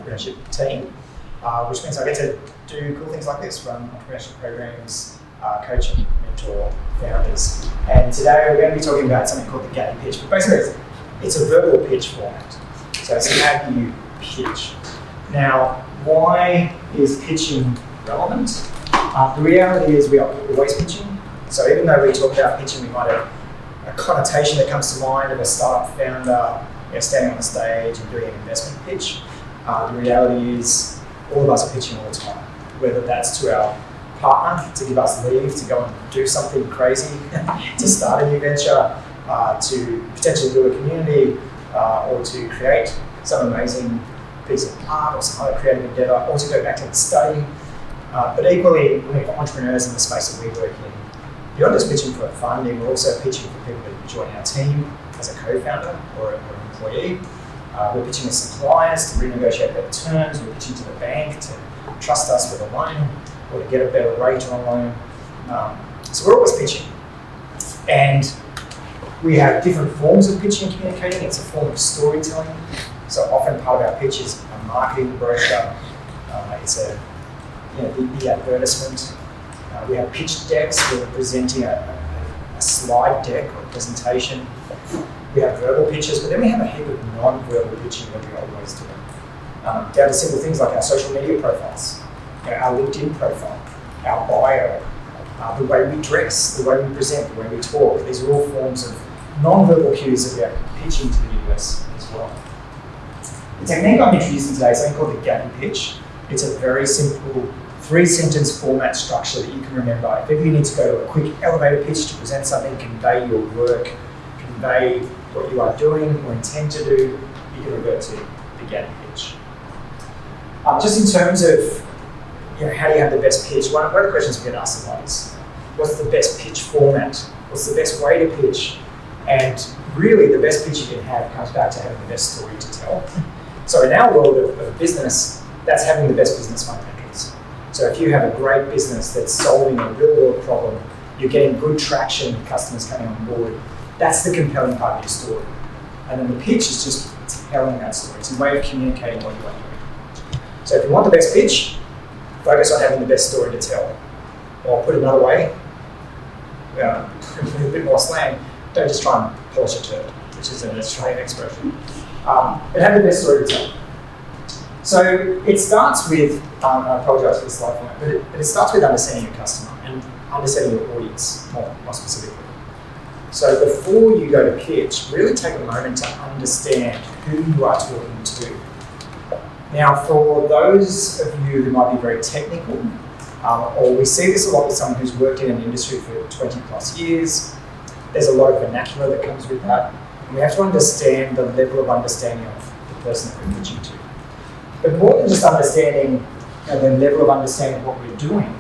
entrepreneurship team, which means I get to do cool things like this, run entrepreneurship programs, coach and mentor founders. And today we're going to be talking about something called the game pitch. But basically it's a verbal pitch format. So it's how you pitch. Now, why is pitching relevant? The reality is we are always pitching. So even though we talk about pitching, we might have a connotation that comes to mind of a startup founder standing on the stage and doing an investment pitch. The reality is all of us are pitching all the time, whether that's to our partner to give us leave to go and do something crazy, to start a new venture, to potentially build a community, or to create some amazing piece of art or some other creative endeavor, or to go back to study. But equally, for entrepreneurs in the space that we work in, beyond just pitching for funding, we're also pitching for people to join our team as a co-founder or an employee. We're pitching with suppliers to renegotiate better terms. We're pitching to the bank to trust us with a loan or to get a better rate on a loan. So we're always pitching. And we have different forms of pitching and communicating. It's a form of storytelling. So often part of our pitch is a marketing brochure. It's the advertisement. We have pitch decks. We're presenting a slide deck or presentation. We have verbal pitches, but then we have a heap of non-verbal pitching that we always do. Down to simple things like our social media profiles, our LinkedIn profile, our bio, the way we dress, the way we present, the way we talk. These are all forms of non-verbal cues that we are pitching to the universe as well. The technique I'm introducing today is something called the game pitch. It's a very simple 3-sentence format structure that you can remember. If ever you need to go to a quick elevator pitch to present something, convey your work, convey what you are doing or intend to do, you can revert to the game pitch. Just in terms of how do you have the best pitch, one of the questions we get asked a lot is, what's the best pitch format? What's the best way to pitch? And really the best pitch you can have comes back to having the best story to tell. So in our world of business, that's having the best business fundamentals. So if you have a great business that's solving a real world problem, you're getting good traction with customers coming on board, that's the compelling part of your story. And then the pitch is just telling that story. It's a way of communicating what you are doing. So if you want the best pitch, focus on having the best story to tell. Or put it another way, a bit more slang, don't just try and polish a turd, which is an Australian expression. But have the best story to tell. So it starts with, I apologise for the slide format, but it starts with understanding your customer and understanding your audience more specifically. So before you go to pitch, really take a moment to understand who you are talking to. Now, for those of you who might be very technical, or we see this a lot with someone who's worked in an industry for 20 plus years, there's a lot of vernacular that comes with that. And we have to understand the level of understanding of the person that we're pitching to. But more than just understanding the level of understanding of what we're doing,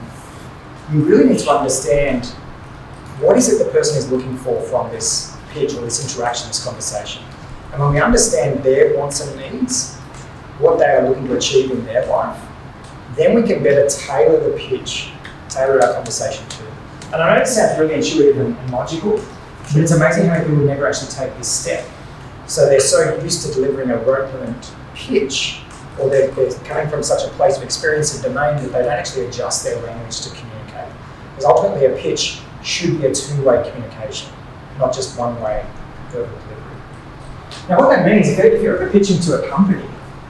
you really need to understand what is it the person is looking for from this pitch or this interaction, this conversation. And when we understand their wants and needs, what they are looking to achieve in their life, then we can better tailor the pitch, tailor our conversation to them. And I know it sounds really intuitive and logical, but it's amazing how many people never actually take this step. So they're so used to delivering a rote-learned pitch, or they're coming from such a place of experience and domain that they don't actually adjust their language to communicate. Because ultimately a pitch should be a two-way communication, not just one-way verbal delivery. Now what that means, if you're ever pitching to a company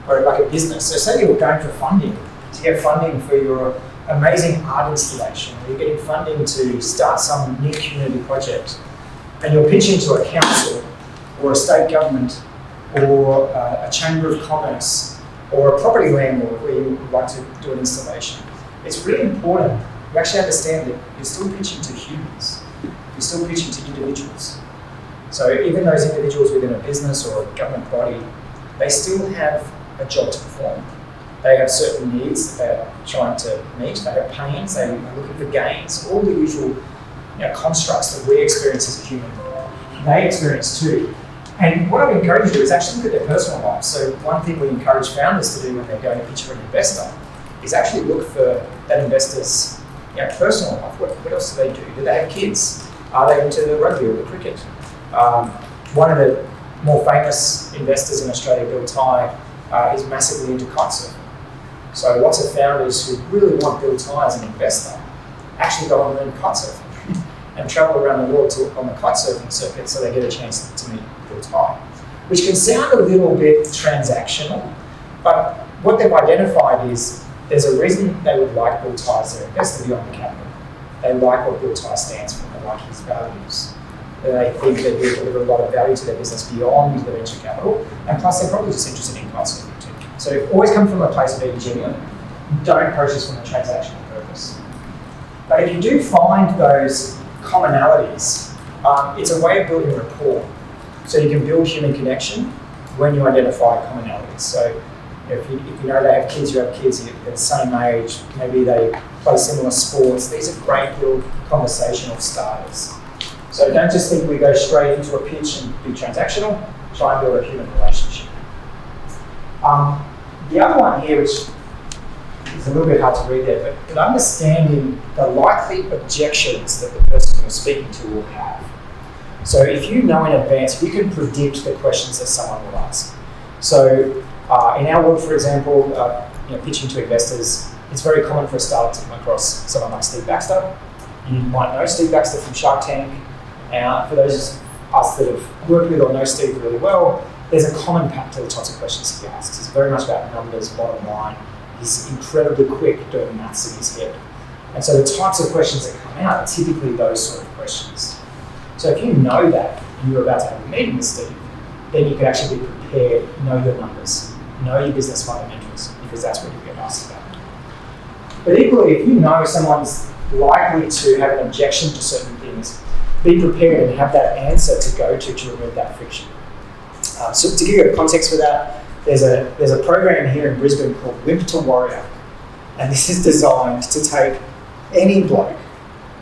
or like a business, so say you're going for funding, to get funding for your amazing art installation, or you're getting funding to start some new community project, and you're pitching to a council or a state government or a chamber of commerce or a property landlord where you would like to do an installation, it's really important you actually understand that you're still pitching to humans. You're still pitching to individuals. So even those individuals within a business or a government body, they still have a job to perform. They have certain needs that they're trying to meet. They have pains, they are looking for gains, all the usual constructs that we experience as a human, they experience too. And what I would encourage you to do is actually look at their personal lives. So one thing we encourage founders to do when they're going to pitch for an investor is actually look for that investor's personal life. What else do they do? Do they have kids? Are they into the rugby or the cricket? One of the more famous investors in Australia, Bill Tye, is massively into kite surfing. So lots of founders who really want Bill Ty as an investor actually go and learn kite surfing and travel around the world on the kite surfing circuit so they get a chance to meet Bill Ty, which can sound a little bit transactional, but what they've identified is there's a reason they would like Bill Ty as their investor beyond the capital. They like what Bill Ty stands for, they like his values. They think that he'll deliver a lot of value to their business beyond the venture capital, and plus they're probably just interested in kite surfing too. So always come from a place of being genuine. Don't approach this from a transactional purpose. But if you do find those commonalities, it's a way of building rapport. So you can build human connection when you identify commonalities. So if you know they have kids, you have kids, you're the same age, maybe they play similar sports, these are great little conversational starters. So don't just think we go straight into a pitch and be transactional, try and build a human relationship. The other one here, which is a little bit hard to read there, but understanding the likely objections that the person you're speaking to will have. So if you know in advance, you can predict the questions that someone will ask. So in our world, for example, pitching to investors, it's very common for a startup to come across someone like Steve Baxter. You might know Steve Baxter from Shark Tank. For those of us that have worked with or know Steve really well, there's a common pattern to the types of questions he asks. It's very much about numbers, bottom line. He's incredibly quick doing maths in his head. And so the types of questions that come out are typically those sort of questions. So if you know that and you're about to have a meeting with Steve, then you can actually be prepared, know your numbers, know your business fundamentals, because that's what you get asked about. But equally, if you know someone's likely to have an objection to certain things, be prepared and have that answer to go to remove that friction. So to give you a context for that, there's a program here in Brisbane called Wimp to Warrior, and this is designed to take any bloke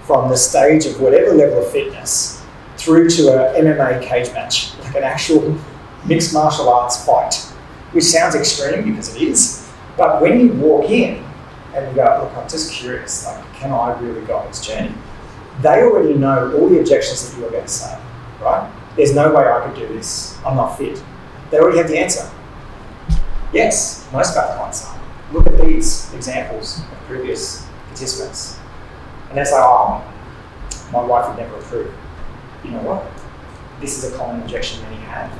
from the stage of whatever level of fitness through to a MMA cage match, like an actual mixed martial arts fight, which sounds extreme because it is, but when you walk in and you go, look, I'm just curious, like, can I really go on this journey? They already know all the objections that you're going to say, right? There's no way I could do this. I'm not fit. They already have the answer. Yes, most of our clients are. Look at these examples of previous participants. And that's like, oh, my wife would never approve. You know what? This is a common objection many have.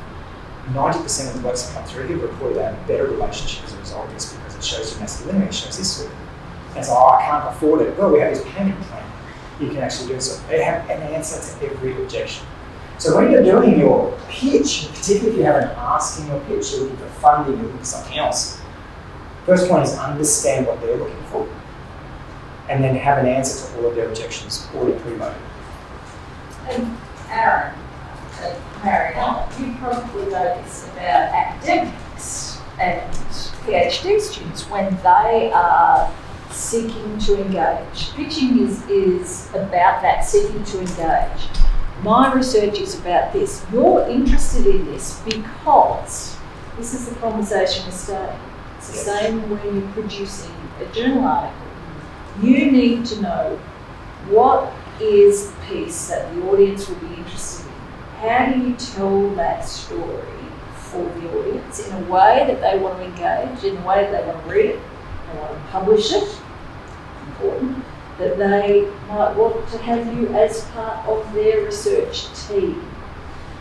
90% of the blokes that come through here report they have a better relationship as a result of this because it shows your masculinity, it shows this sort of thing. And it's like, oh, I can't afford it. Well, we have this payment plan. You can actually do it. So they have an answer to every objection. So when you're doing your pitch, particularly if you have an ask in your pitch, you're looking for funding, you're looking for something else. First point is understand what they're looking for, and then have an answer to all of their objections already pre-loaded. Aaron, you probably know this about academics and PhD students when they are seeking to engage. Pitching is about that, seeking to engage. My research is about this. You're interested in this because this is the conversation we're starting. It's the same when you're producing a journal article. You need to know what is the piece that the audience will be interested in. How do you tell that story for the audience in a way that they want to engage, in a way that they want to read it, they want to publish it, important, that they might want to have you as part of their research team.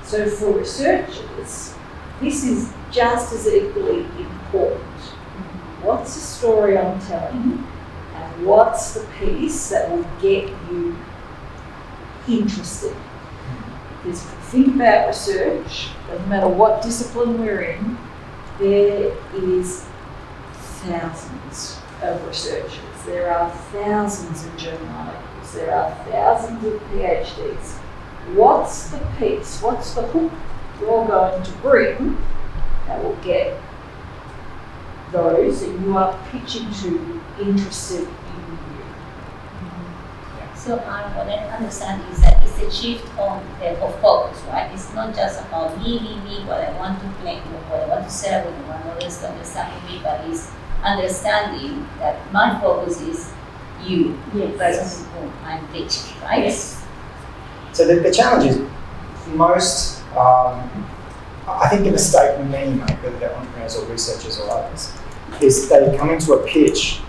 So for researchers, this is just as equally important. What's the story I'm telling, and what's the piece that will get you interested? Because if you think about research, doesn't matter what discipline we're in, there is thousands of researchers. There are thousands of journal articles. There are thousands of PhDs. What's the piece? What's the hook you're going to bring that will get those that you are pitching to interested in you? So what I understand is that it's a shift of focus, right? It's not just about me, what I want to claim, what I want to sell, what I want others to understand me, but it's understanding that my focus is you, the person whom I'm pitching, right? Yes. So the challenge is most I think the mistake many make, whether they're entrepreneurs or researchers or others, is they come into a pitch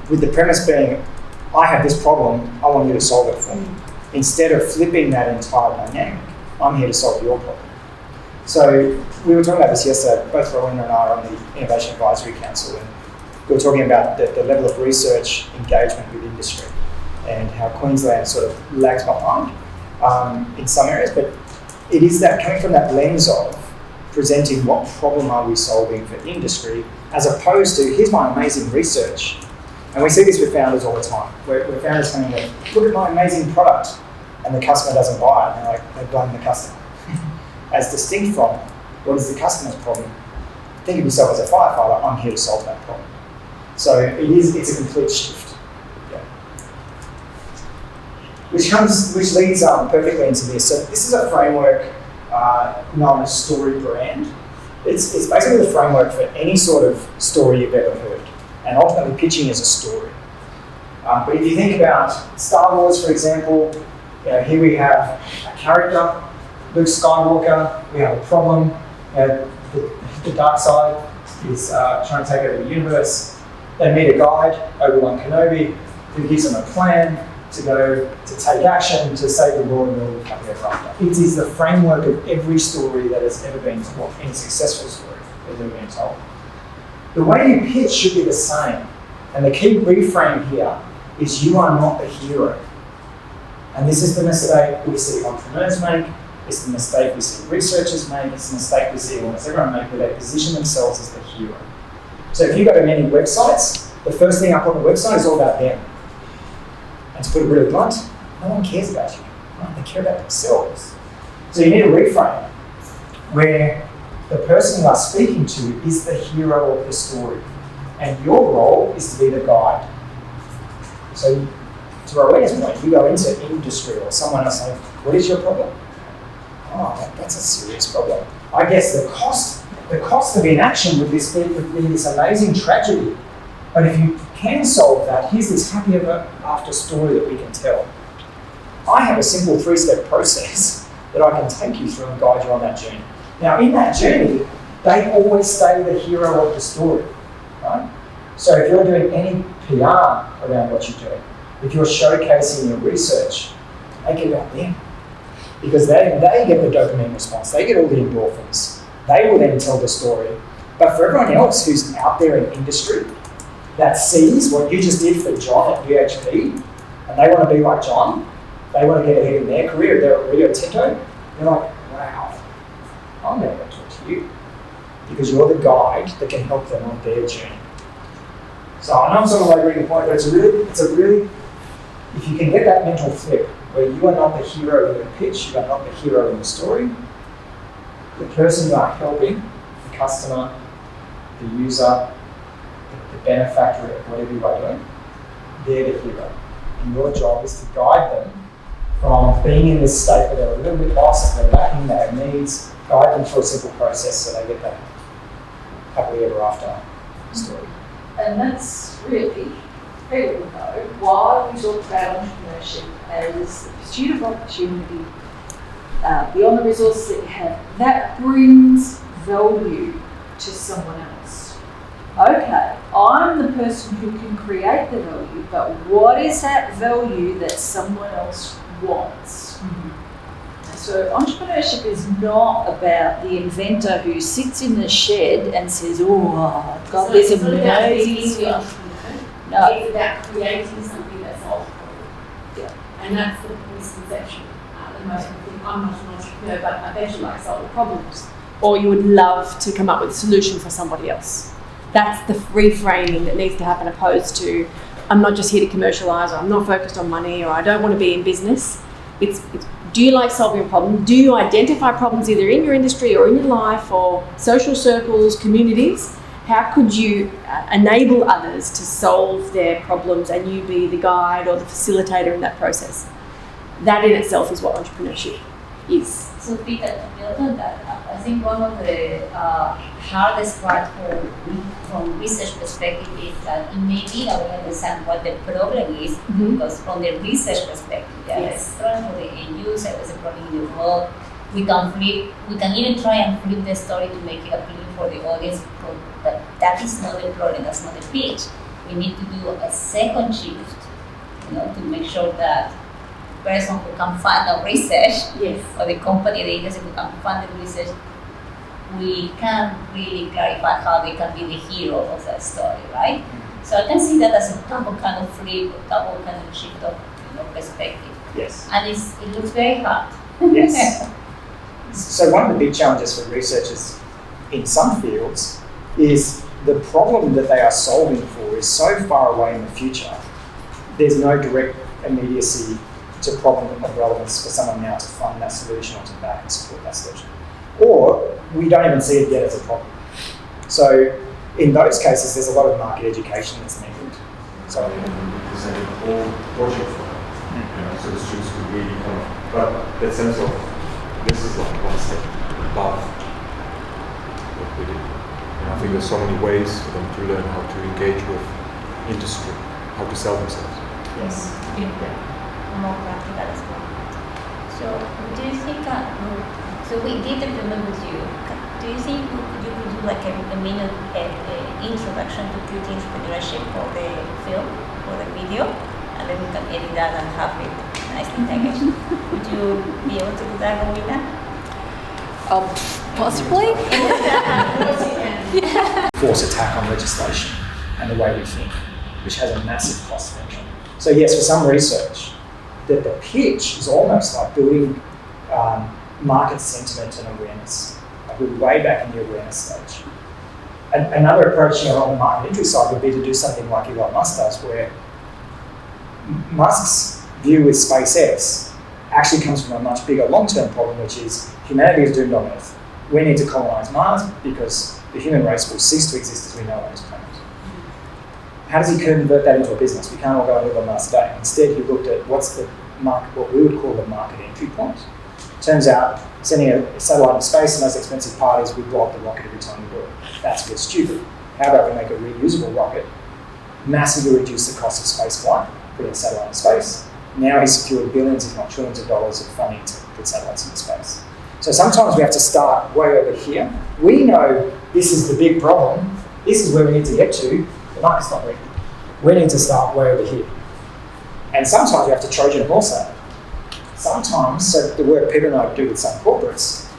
with the premise being, I have this problem, I want you to solve it for me. Instead of flipping that entire dynamic, I'm here to solve your problem. So we were talking about this yesterday, both Rowena and I are on the Innovation Advisory Council, and we were talking about the level of research engagement with industry and how Queensland sort of lags behind in some areas, but it is that coming from that lens of presenting what problem are we solving for industry, as opposed to here's my amazing research. And we see this with founders all the time, where founders come in and go, look at my amazing product, and the customer doesn't buy it, and they blame the customer. As distinct from, what is the customer's problem? Think of yourself as a firefighter, I'm here to solve that problem. So it's a complete shift. Yeah. Which leads perfectly into this. So this is a framework known as Storybrand. It's basically the framework for any sort of story you've ever heard. And ultimately pitching is a story. But if you think about Star Wars, for example, here we have a character, Luke Skywalker, we have a problem, the dark side is trying to take over the universe. They meet a guide, Obi-Wan Kenobi, who gives them a plan to go to take action to save the world and all happy ever after. It is the framework of every story that has ever been told, any successful story that has ever been told. The way you pitch should be the same. And the key reframe here is you are not the hero. And this is the mistake we see entrepreneurs make, it's the mistake we see researchers make, it's the mistake we see almost everyone make, where they position themselves as the hero. So if you go to many websites, the first thing up on the website is all about them. And to put it really blunt, no one cares about you. Right? They care about themselves. So you need a reframe where the person you are speaking to is the hero of the story. And your role is to be the guide. So to Rowena's point, you go into industry or someone else saying, what is your problem? Oh, that's a serious problem. I guess the cost of inaction would be this amazing tragedy. But if you can solve that, here's this happy ever after story that we can tell. I have a simple 3-step process that I can take you through and guide you on that journey. Now, in that journey, they always stay the hero of the story, right? So if you're doing any PR around what you're doing, if you're showcasing your research, make it about them. Because they get the dopamine response, they get all the endorphins. They will then tell the story. But for everyone else who's out there in industry that sees what you just did for John at UHP, and they want to be like John, they want to get ahead in their career, they're at Rio Tinto, they're like, wow, I'm going to go talk to you. Because you're the guide that can help them on their journey. So I know I'm sort of laboring the point, but it's a really, if you can get that mental flip, where you are not the hero in the pitch, you are not the hero in the story, the person you are helping, the customer, the user, the benefactor of whatever you are doing, they're the hero. And your job is to guide them from being in this state where they're a little bit lost, they're lacking, they have needs, guide them through a simple process so they get that happily ever after story. And that's really, people know why we talk about entrepreneurship as the pursuit of opportunity beyond the resources that you have. That brings value to someone else. Okay, I'm the person who can create the value, but what is that value that someone else wants? Mm-hmm. So entrepreneurship is not about the inventor who sits in the shed and says, oh, I've got this amazing... No. It's about creating something that's ultimately. Yeah. And that's the misconception. The most people think, I'm not an entrepreneur, but I bet you like solving problems. Or you would love to come up with a solution for somebody else. That's the reframing that needs to happen, opposed to, I'm not just here to commercialise, or I'm not focused on money, or I don't want to be in business. It's do you like solving a problem? Do you identify problems either in your industry or in your life or social circles, communities? How could you enable others to solve their problems and you be the guide or the facilitator in that process? That in itself is what entrepreneurship is. So Peter, to build on that, I think one of the hardest part from research perspective is that it may be that we understand what the problem is, because from the research perspective, there is a problem for the end user, there's a problem in the world, We can even try and flip the story to make it appealing for the audience, but that is not the problem, that's not the pitch. We need to do a second shift, to make sure that the person who can fund the research, or the company, the agency who can fund the research, we can really clarify how they can be the hero of that story, right? So I can see that as a double kind of flip, double kind of shift of perspective. Yes. And it looks very hard. Yes. So one of the big challenges for researchers in some fields is the problem that they are solving for is so far away in the future, there's no direct immediacy to problem of relevance for someone now to fund that solution or to back and support that solution. Or we don't even see it yet as a problem. So in those cases, there's a lot of market education that's needed. So present a whole project for them, so the students could really kind of, but that sense of this is like one step above what we did. And I think there's so many ways for them to learn how to engage with industry, how to sell themselves. yes. More practical as well. So do you think, so we did the film with you, do you think you could do like a minute introduction to beauty entrepreneurship for the film, or the video, and then we can edit that and have it nicely packaged? Would you be able to do that, Romina? Possibly. Force attack on legislation and the way we think, which has a massive cost function. So yes, for some research, that the pitch is almost like building market sentiment and awareness. Like we're way back in the awareness stage. Another approach on the market entry side would be to do something like Elon Musk does, where Musk's view with SpaceX actually comes from a much bigger long-term problem, which is humanity is doomed on Earth. We need to colonize Mars because the human race will cease to exist as we know it on this planet. How does he convert that into a business? We can't all go and live on Mars today. Instead, he looked at what's the market, what we would call the market entry point. Turns out, sending a satellite into space, the most expensive part is we blow up the rocket every time we do it. That's a bit stupid. How about we make a reusable rocket, massively reduce the cost of space flight, put a satellite in space. Now he's secured billions, if not trillions of dollars of funding to put satellites into space. So sometimes we have to start way over here. We know this is the big problem. This is where we need to get to. The market's not ready. We need to start way over here. And sometimes we have to Trojan horse that. Sometimes, so the work Peter and I do with some corporates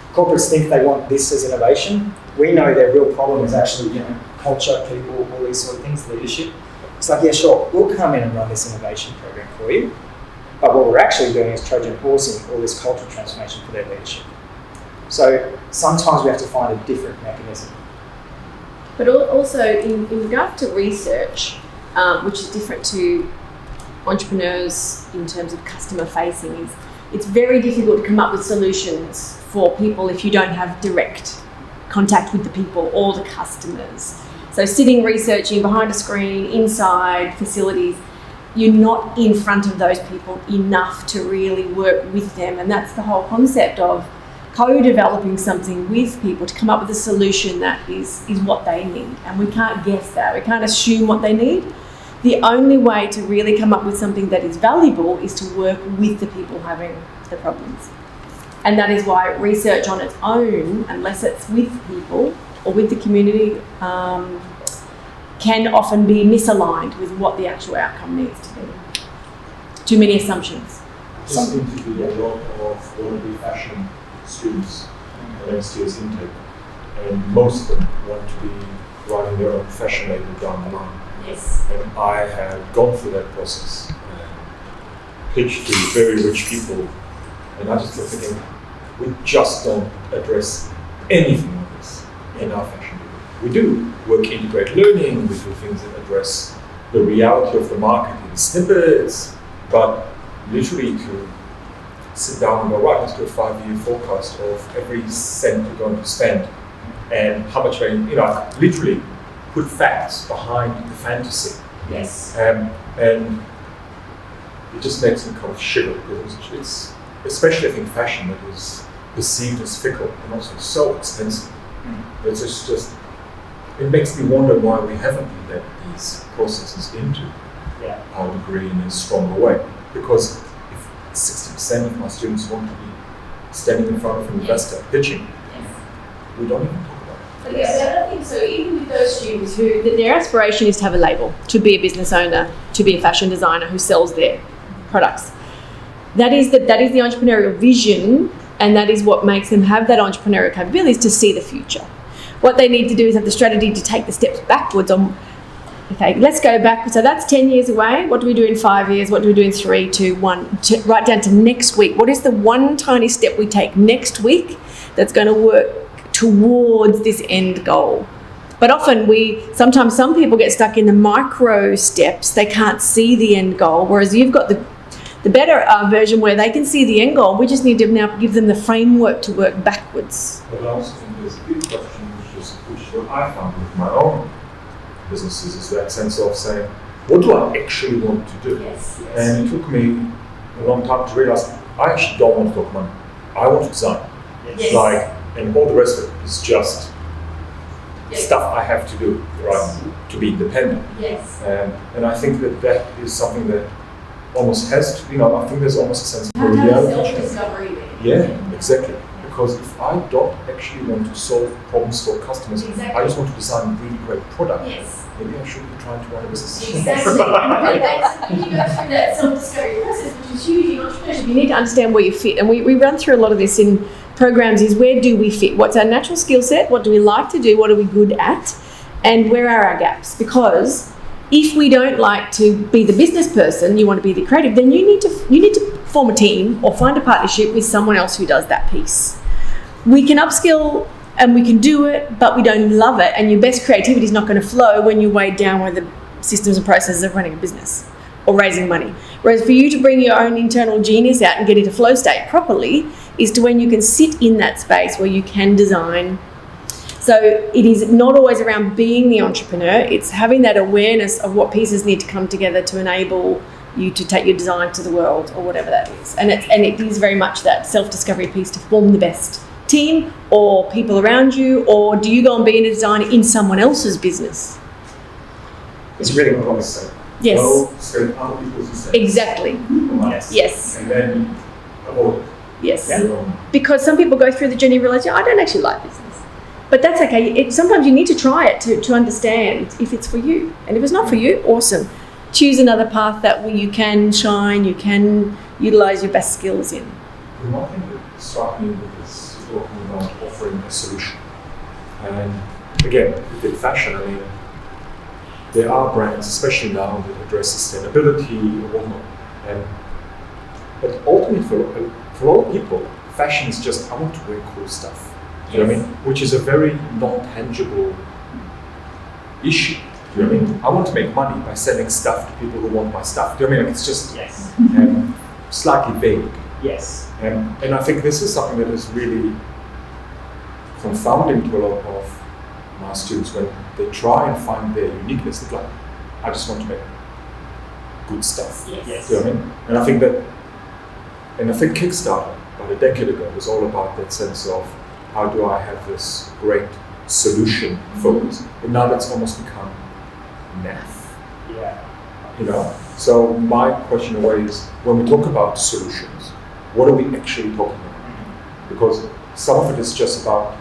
think they want this as innovation. We know their real problem is actually, culture, people, all these sort of things, leadership. It's like, yeah, sure, we'll come in and run this innovation program for you. But what we're actually doing is Trojan horsing all this cultural transformation for their leadership. So sometimes we have to find a different mechanism. But also in regard to research, which is different to entrepreneurs in terms of customer facing, is it's very difficult to come up with solutions for people if you don't have direct contact with the people or the customers. So sitting researching behind a screen, inside facilities, you're not in front of those people enough to really work with them. And that's the whole concept of co-developing something with people to come up with a solution that is what they need. And we can't guess that. We can't assume what they need. The only way to really come up with something that is valuable is to work with the people having the problems. And that is why research on its own, unless it's with people or with the community, can often be misaligned with what the actual outcome needs to be. Too many assumptions. There seems to be a lot of wannabe fashion students in next year's intake, and most of them want to be writing their own fashion label down the line. Yes. And I have gone through that process, pitched to very rich people, and I just kept thinking, we just don't address anything like this in our fashion degree. We do work integrated learning, we do things that address the reality of the market in snippets, but literally to sit down and go, right, let's do a 5-year forecast of every cent we're going to spend and how much literally put facts behind the fantasy. Yes. And it just makes me kind of shiver because it's especially I think fashion that is perceived as fickle and also so expensive. It's just it makes me wonder why we haven't led these processes into our degree in a stronger way. Because if 60% of my students want to be standing in front of an investor, pitching. Yes. We don't even talk about it. But yeah, the other thing, so even with those students who, Their aspiration is to have a label, to be a business owner, to be a fashion designer who sells their products. That is the entrepreneurial vision, and that is what makes them have that entrepreneurial capabilities to see the future. What they need to do is have the strategy to take the steps backwards on, okay, let's go back. So that's 10 years away. What do we do in 5 years? What do we do in 3, 2, 1? Right down to next week. What is the one tiny step we take next week that's going to work towards this end goal? But often sometimes some people get stuck in the micro steps. They can't see the end goal, whereas you've got the better version where they can see the end goal. We just need to now give them the framework to work backwards. But I also think there's a big question, which what I found with my own businesses, is that sense of saying, what do I actually want to do? yes, And it took me a long time to realize I actually don't want to talk money. I want to design. Yes. Like, and all the rest of it is just Yes. stuff I have to do, right, to be independent. yes, And I think that is something that almost has to, I think there's almost a sense of have to have reality. self-discovery there. Yeah, exactly. Because if I don't actually want to solve problems for customers, Exactly. I just want to design a really great product, Yes, maybe I should be trying to run a business. exactly. And that's, you go through that self-discovery process, which is huge in entrepreneurship. You need to understand where you fit, and we run through a lot of this in programs. Is where do we fit? What's our natural skill set? What do we like to do? What are we good at? And where are our gaps? Because if we don't like to be the business person, you want to be the creative, then you need to form a team or find a partnership with someone else who does that piece. We can upskill and we can do it, but we don't love it, and your best creativity is not going to flow when you're weighed down with the systems and processes of running a business or raising money. Whereas for you to bring your own internal genius out and get into flow state properly is to when you can sit in that space where you can design. So it is not always around being the entrepreneur, it's having that awareness of what pieces need to come together to enable you to take your design to the world, or whatever that is. And it is very much that self-discovery piece to form the best team or people around you, or do you go and be in a designer in someone else's business? It's really good. Promise. Yes. Go spend other people's mistakes. Exactly. Yes. Yes. And then avoid it. Yes. Yeah. Because some people go through the journey and realize, I don't actually like business. But that's okay. Sometimes you need to try it to understand if it's for you. And if it's not for you, awesome. Choose another path that where you can shine, you can utilize your best skills in. The one thing that struck me with this, you're talking about offering a solution. And again, within fashion, I mean, there are brands, especially now, that address sustainability or whatnot. But ultimately, for a lot of people, fashion is just, I want to wear cool stuff. Do you know what I mean? Which is a very non-tangible issue. Do you know what I mean? I want to make money by selling stuff to people who want my stuff. Do you know what I mean? Like, it's just Yes. slightly vague. Yes. And I think this is something that is really confounding to a lot of my students when they try and find their uniqueness. They're like, I just want to make good stuff. Yes. Do you know what I mean? And I think Kickstarter, about a decade ago, was all about that sense of how do I have this great solution focus. But now that's almost become math. Yeah. So my question away is, when we talk about solutions, what are we actually talking about? Because some of it is just about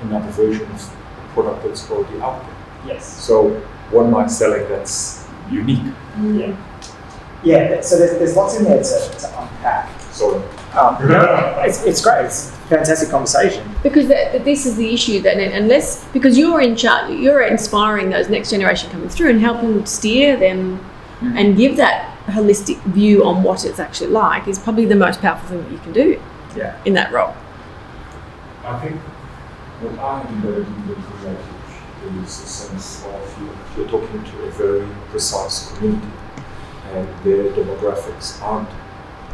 another version of a product that's already out there. Yes. So what am I selling that's unique? Yeah. Yeah. So there's lots in there to unpack. So It's great. It's a fantastic conversation. Because this is the issue that unless, because you're in charge, you're inspiring those next generation coming through and helping steer them and give that holistic view on what it's actually like is probably the most powerful thing that you can do in that role. I think what I embedded in the creative is a sense of you're talking to a very precise community, and their demographics aren't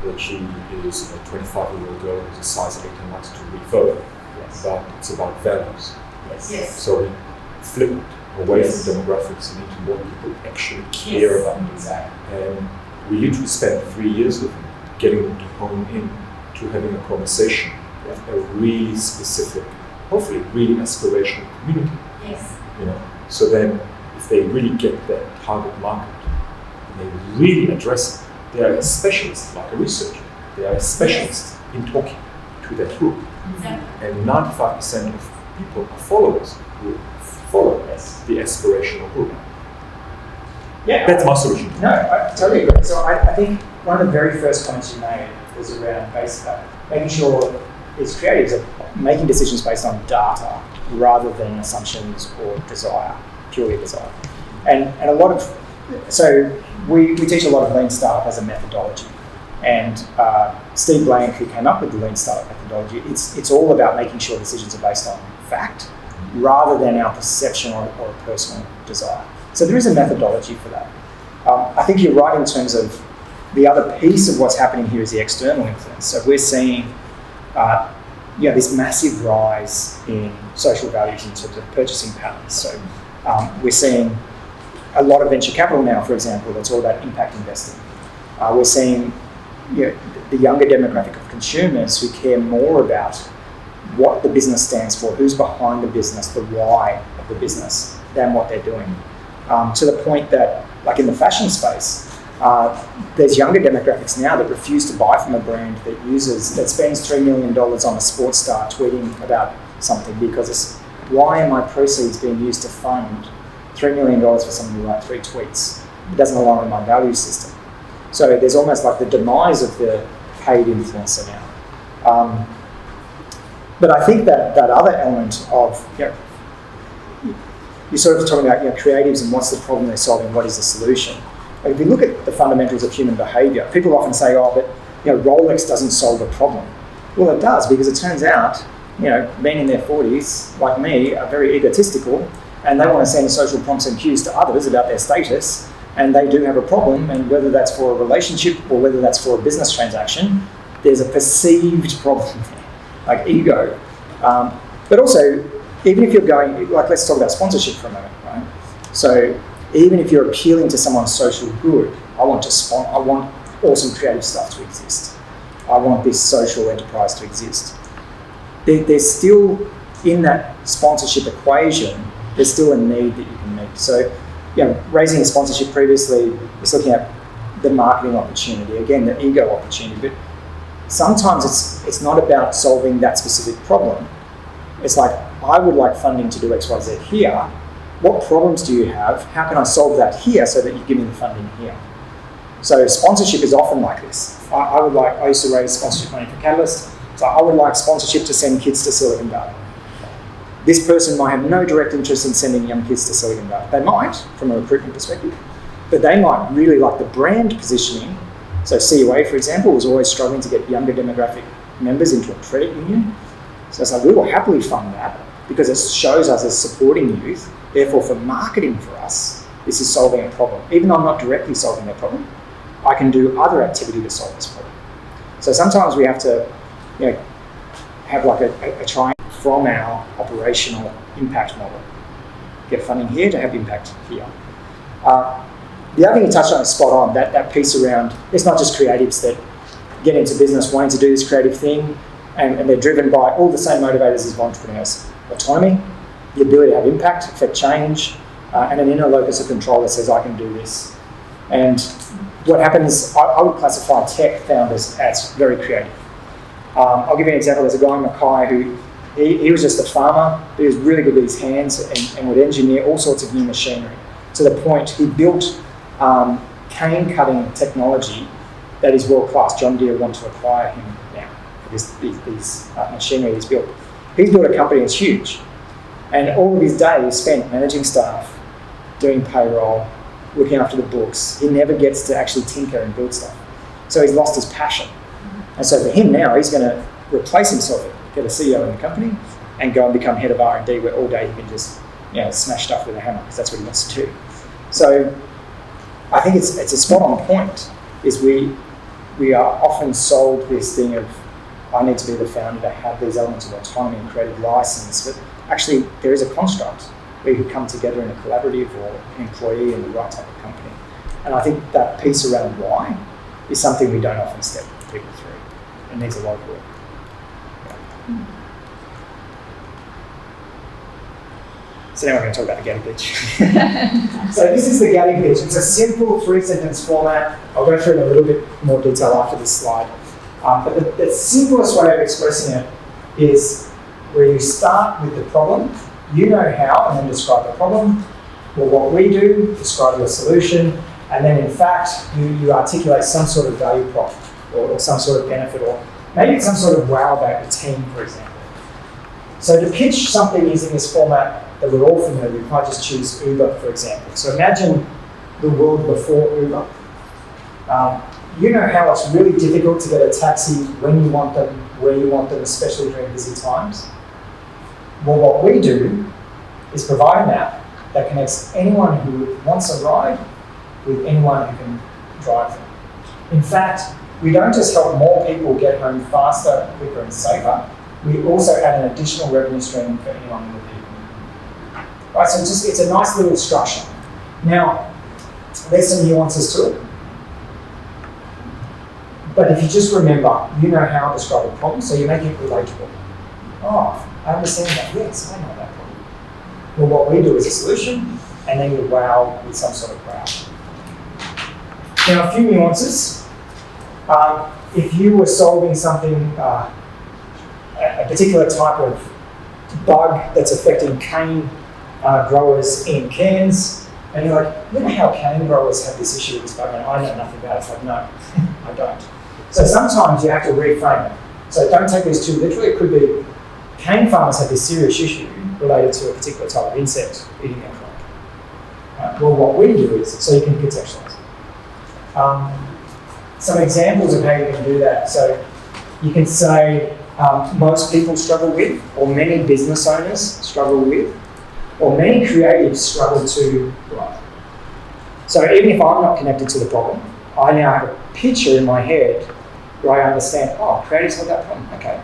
that she is a 25-year-old girl who's a size 8 and likes to revoke, but it's about values. Yes. So we flip away Yes. from demographics and into what people actually care about. Exactly. And we literally spent 3 years with them, getting them to hone in to having a conversation with a really specific, hopefully really aspirational community. Yes. So then if they really get that target market and they really address it, they are a specialist, like a researcher. They are a specialist in talking to that group. Exactly. And 95% of people are followers who follow the aspirational group. Yeah. That's my solution. No, I totally agree. So I think one of the very first comments you made was around making sure these creatives are making decisions based on data rather than assumptions or desire, purely desire. And a lot of, so we teach a lot of lean startup as a methodology. And Steve Blank, who came up with the lean startup methodology, it's all about making sure decisions are based on fact rather than our perception or a personal desire. So there is a methodology for that. I think you're right in terms of the other piece of what's happening here is the external influence. So we're seeing this massive rise in social values in terms of purchasing patterns. So we're seeing a lot of venture capital now, for example, that's all about impact investing. We're seeing the younger demographic of consumers who care more about what the business stands for, who's behind the business, the why of the business, than what they're doing. To the point that, like in the fashion space, there's younger demographics now that refuse to buy from a brand that spends $3 million on a sports star tweeting about something because it's, why are my proceeds being used to fund $3 million for someone who write 3 tweets? It doesn't align with my value system. So there's almost like the demise of the paid influencer now. But I think that other element of, you're sort of talking about creatives and what's the problem they're solving, what is the solution. Like if you look at the fundamentals of human behaviour, people often say, but Rolex doesn't solve a problem. Well, it does, because it turns out, men in their 40s, like me, are very egotistical, and they want to send social prompts and cues to others about their status, and they do have a problem, and whether that's for a relationship or whether that's for a business transaction, there's a perceived problem there, like ego. But also, even if you're going, let's talk about sponsorship for a moment, right? So even if you're appealing to someone's social good, I want awesome creative stuff to exist. I want this social enterprise to exist. There's still, in that sponsorship equation, there's still a need that you can meet. So, raising a sponsorship previously is looking at the marketing opportunity, again, the ego opportunity, but sometimes it's not about solving that specific problem. It's like, I would like funding to do X, Y, Z here. What problems do you have? How can I solve that here so that you give me the funding here? So sponsorship is often like this. I used to raise sponsorship money for Catalyst, so I would like sponsorship to send kids to Silicon Valley. This person might have no direct interest in sending young kids to Silicon Valley. They might, from a recruitment perspective, but they might really like the brand positioning. So CUA, for example, was always struggling to get younger demographic members into a credit union. So it's like, we will happily fund that because it shows us as supporting youth. Therefore, for marketing for us, this is solving a problem. Even though I'm not directly solving their problem, I can do other activity to solve this problem. So sometimes we have to, have like a triangle from our operational impact model. Get funding here to have impact here. The other thing you touched on is spot on, that piece around, it's not just creatives that get into business wanting to do this creative thing, and they're driven by all the same motivators as entrepreneurs. Autonomy, the ability to have impact, affect change, and an inner locus of control that says, I can do this. And what happens, I would classify tech founders as very creative. I'll give you an example. There's a guy in Mackay who, he was just a farmer, but he was really good with his hands and would engineer all sorts of new machinery, to the point he built cane cutting technology that is world class. John Deere want to acquire him now for these machinery he's built. He's built a company that's huge, and all of his day is spent managing staff, doing payroll, looking after the books. He never gets to actually tinker and build stuff. So he's lost his passion. And so for him now, he's going to replace himself, get a CEO in the company, and go and become head of R&D, where all day he can just smash stuff with a hammer, because that's what he wants to do. So I think it's a spot on point, is we are often sold this thing of, I need to be the founder to have these elements of autonomy and creative license, but actually there is a construct where you come together in a collaborative or an employee in the right type of company. And I think that piece around why is something we don't often step people through. It needs a lot of work. So now we're going to talk about the Getty pitch. So this is the Getty pitch. It's a simple 3-sentence format. I'll go through it in a little bit more detail after this slide. But the simplest way of expressing it is where you start with the problem, you know how, and then describe the problem. Well, what we do, describe your solution, and then in fact, you articulate some sort of value prop or some sort of benefit, or maybe some sort of wow about your team, for example. So to pitch something using this format that we're all familiar with, you might just choose Uber, for example. So imagine the world before Uber. You know how it's really difficult to get a taxi when you want them, where you want them, especially during busy times. Well, what we do is provide an app that connects anyone who wants a ride with anyone who can drive them. In fact, we don't just help more people get home faster, quicker, and safer. We also add an additional revenue stream for anyone with a vehicle. Right, so it's a nice little structure. Now, there's some nuances to it. But if you just remember, you know how to describe a problem, so you make it relatable. Oh, I understand that. Yes, I know that problem. Well, what we do is a solution, and then you wow with some sort of wow. Now, a few nuances. If you were solving something, a particular type of bug that's affecting cane growers in Cairns, and you're like, you know how cane growers have this issue with this bug, and I know nothing about it. It's like, no, I don't. So sometimes you have to reframe it. So don't take this too literally. It could be cane farmers have this serious issue related to a particular type of insect eating their crop. Well, what we do is, so you can contextualize it. Some examples of how you can do that. So you can say most people struggle with, or many business owners struggle with, or many creatives struggle to write. So even if I'm not connected to the problem, I now have a picture in my head where I understand, oh, creatives have that problem, okay.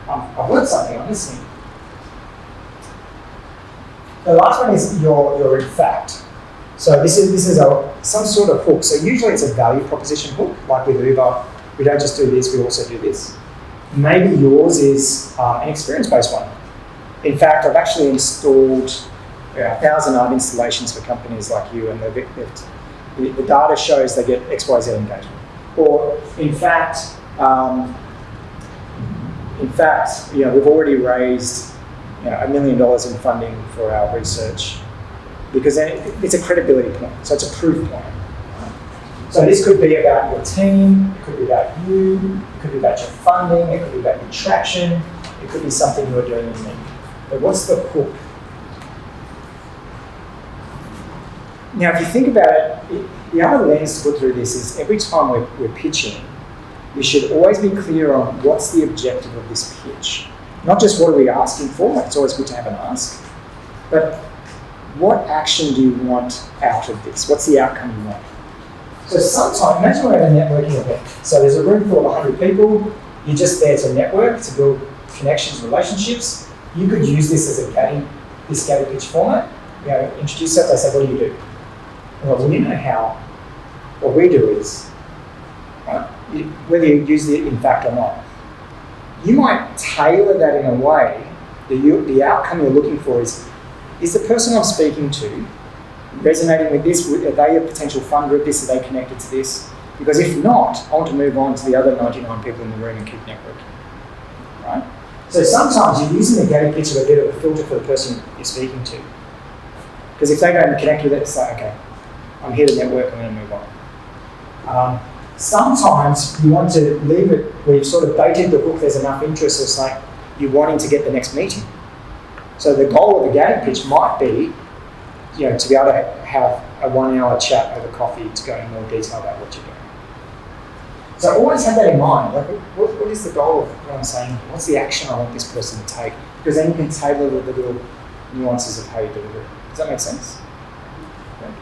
I've learned something, I'm listening. The last one is your in fact. So this is some sort of hook. So usually it's a value proposition hook, like with Uber. We don't just do this, we also do this. Maybe yours is an experience-based one. In fact, I've actually installed 1,000 art installations for companies like you, and the data shows they get XYZ engagement. Or in fact, we've already raised $1 million in funding for our research, because it's a credibility point, so it's a proof point. So this could be about your team, it could be about you, it could be about your funding, it could be about your traction, it could be something you're doing unique. But what's the hook? Now, if you think about it, the other lens to put through this is every time we're pitching, we should always be clear on what's the objective of this pitch. Not just what are we asking for, like it's always good to have an ask, but what action do you want out of this? What's the outcome you want? So sometimes, imagine we're at a networking event. So there's a room full of 100 people, you're just there to network, to build connections, relationships. You could use this as this Gabby pitch format. Introduce yourself, they say, what do you do? Well, you know how. What we do is, right, whether you use it in fact or not, you might tailor that in a way that the outcome you're looking for is the person I'm speaking to resonating with this? Are they a potential funder of this? Are they connected to this? Because if not, I want to move on to the other 99 people in the room and keep networking, right? So sometimes you're using the Gabby pitch as a bit of a filter for the person you're speaking to. Because if they don't connect with it, it's like, okay, I'm here to network, I'm going to move on. Sometimes you want to leave it where you've sort of baited the hook, there's enough interest, it's like you're wanting to get the next meeting. So the goal of the Gabby pitch might be, to be able to have a 1 hour chat over coffee to go in more detail about what you're doing. So always have that in mind. Like, what is the goal of what I'm saying? What's the action I want this person to take? Because then you can tailor the little nuances of how you deliver it. Does that make sense? Okay.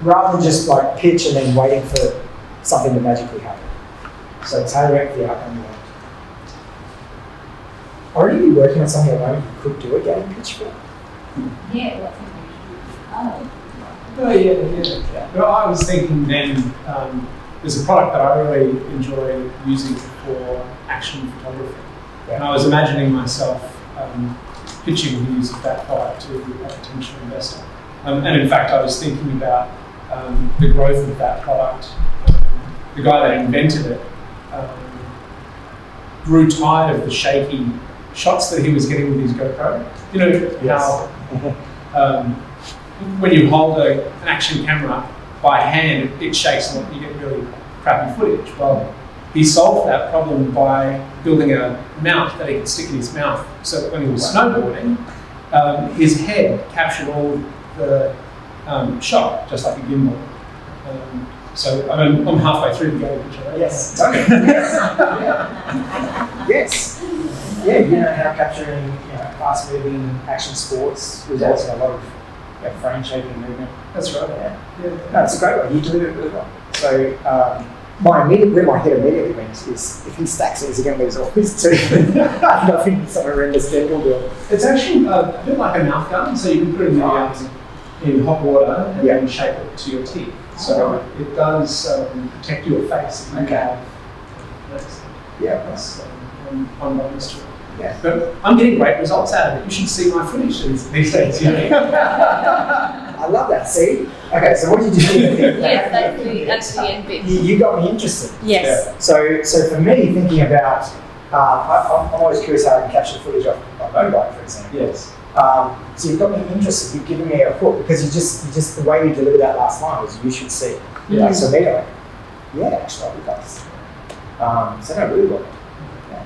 Rather than just like pitch and then waiting for something to magically happen. So tailor it for the outcome you want. Are you working on something at the moment you could do a Gabby pitch for? Yeah, what Yeah. Well, I was thinking then, there's a product that I really enjoy using for action photography. Yeah. And I was imagining myself pitching the use of that product to a potential investor. And in fact, I was thinking about the growth of that product. The guy that invented it grew tired of the shaky shots that he was getting with his GoPro. You know how when you hold an action camera by hand, it shakes and you get really crappy footage. Well, he solved that problem by building a mount that he could stick in his mouth, so that when he was snowboarding, his head captured all the shot, just like a gimbal. So I'm halfway through the game picture. Right? Yes. Okay. Yes. Yeah, you know how capturing fast-moving action sports results in a lot of frame-shaping movement. That's right. Yeah. No, it's a great way. You deliver it really well. So where my head immediately went is if he stacks it, is he going to lose all his teeth? Nothing, some horrendous dental bill. It's actually a bit like a mouth guard, so you can put it in hot water and then shape it to your teeth. So it does protect your face if you have that's one bonus to it. Yeah. But I'm getting great results out of it. You should see my footage these days. I love that. See? Okay, so what did you do? Yes, that's the end bit. You got me interested. Yes. Yeah. So for me, thinking about, I'm always curious how I can capture footage of a motorbike, for example. Yes. So you've got me interested. You've given me a hook because you just the way you delivered that last line was you should see. Yeah. So me, like, actually, I'll look at this. So no, really well. Yeah.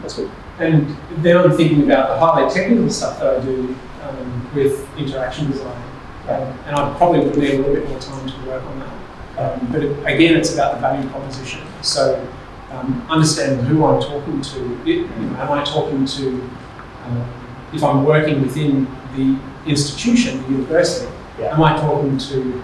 That's good. And then I'm thinking about the highly technical stuff that I do with interaction design. And I probably would need a little bit more time to work on that. But again, it's about the value proposition. So understanding who I'm talking to. Am I talking to, if I'm working within the institution, the university, am I talking to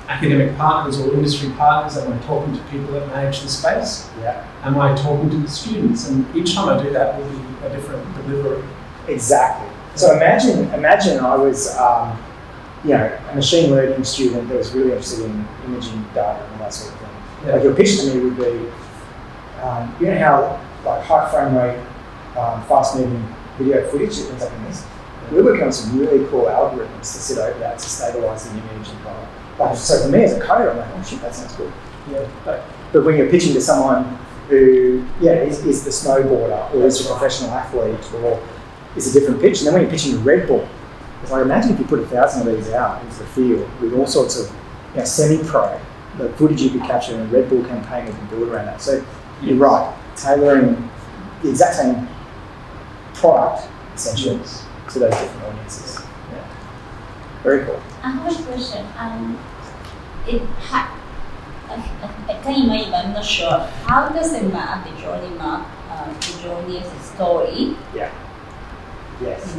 academic partners or industry partners? Am I talking to people that manage the space? Yeah. Am I talking to the students? And each time I do that will be a different delivery. Exactly. So imagine I was, a machine learning student that was really interested in imaging data and all that sort of thing. Yeah. Like your pitch to me would be, you know how like high frame rate, fast moving video footage that ends up in this? We're working on some really cool algorithms to sit over that to stabilize the image and blah. So for me as a coder, I'm like, oh shit, that sounds good. Yeah. But when you're pitching to someone who, is the snowboarder or is a professional athlete or is a different pitch, and then when you're pitching to Red Bull, because I imagine if you put 1,000 of these out into the field with all sorts of semi-pro, the footage you could capture in a Red Bull campaign, we can build around that. So you're right, tailoring the exact same product, essentially, to those different audiences. Yeah. Very cool. I have a question. I can imagine, but I'm not sure. How does it map, the journey as a story? Yeah. Yes.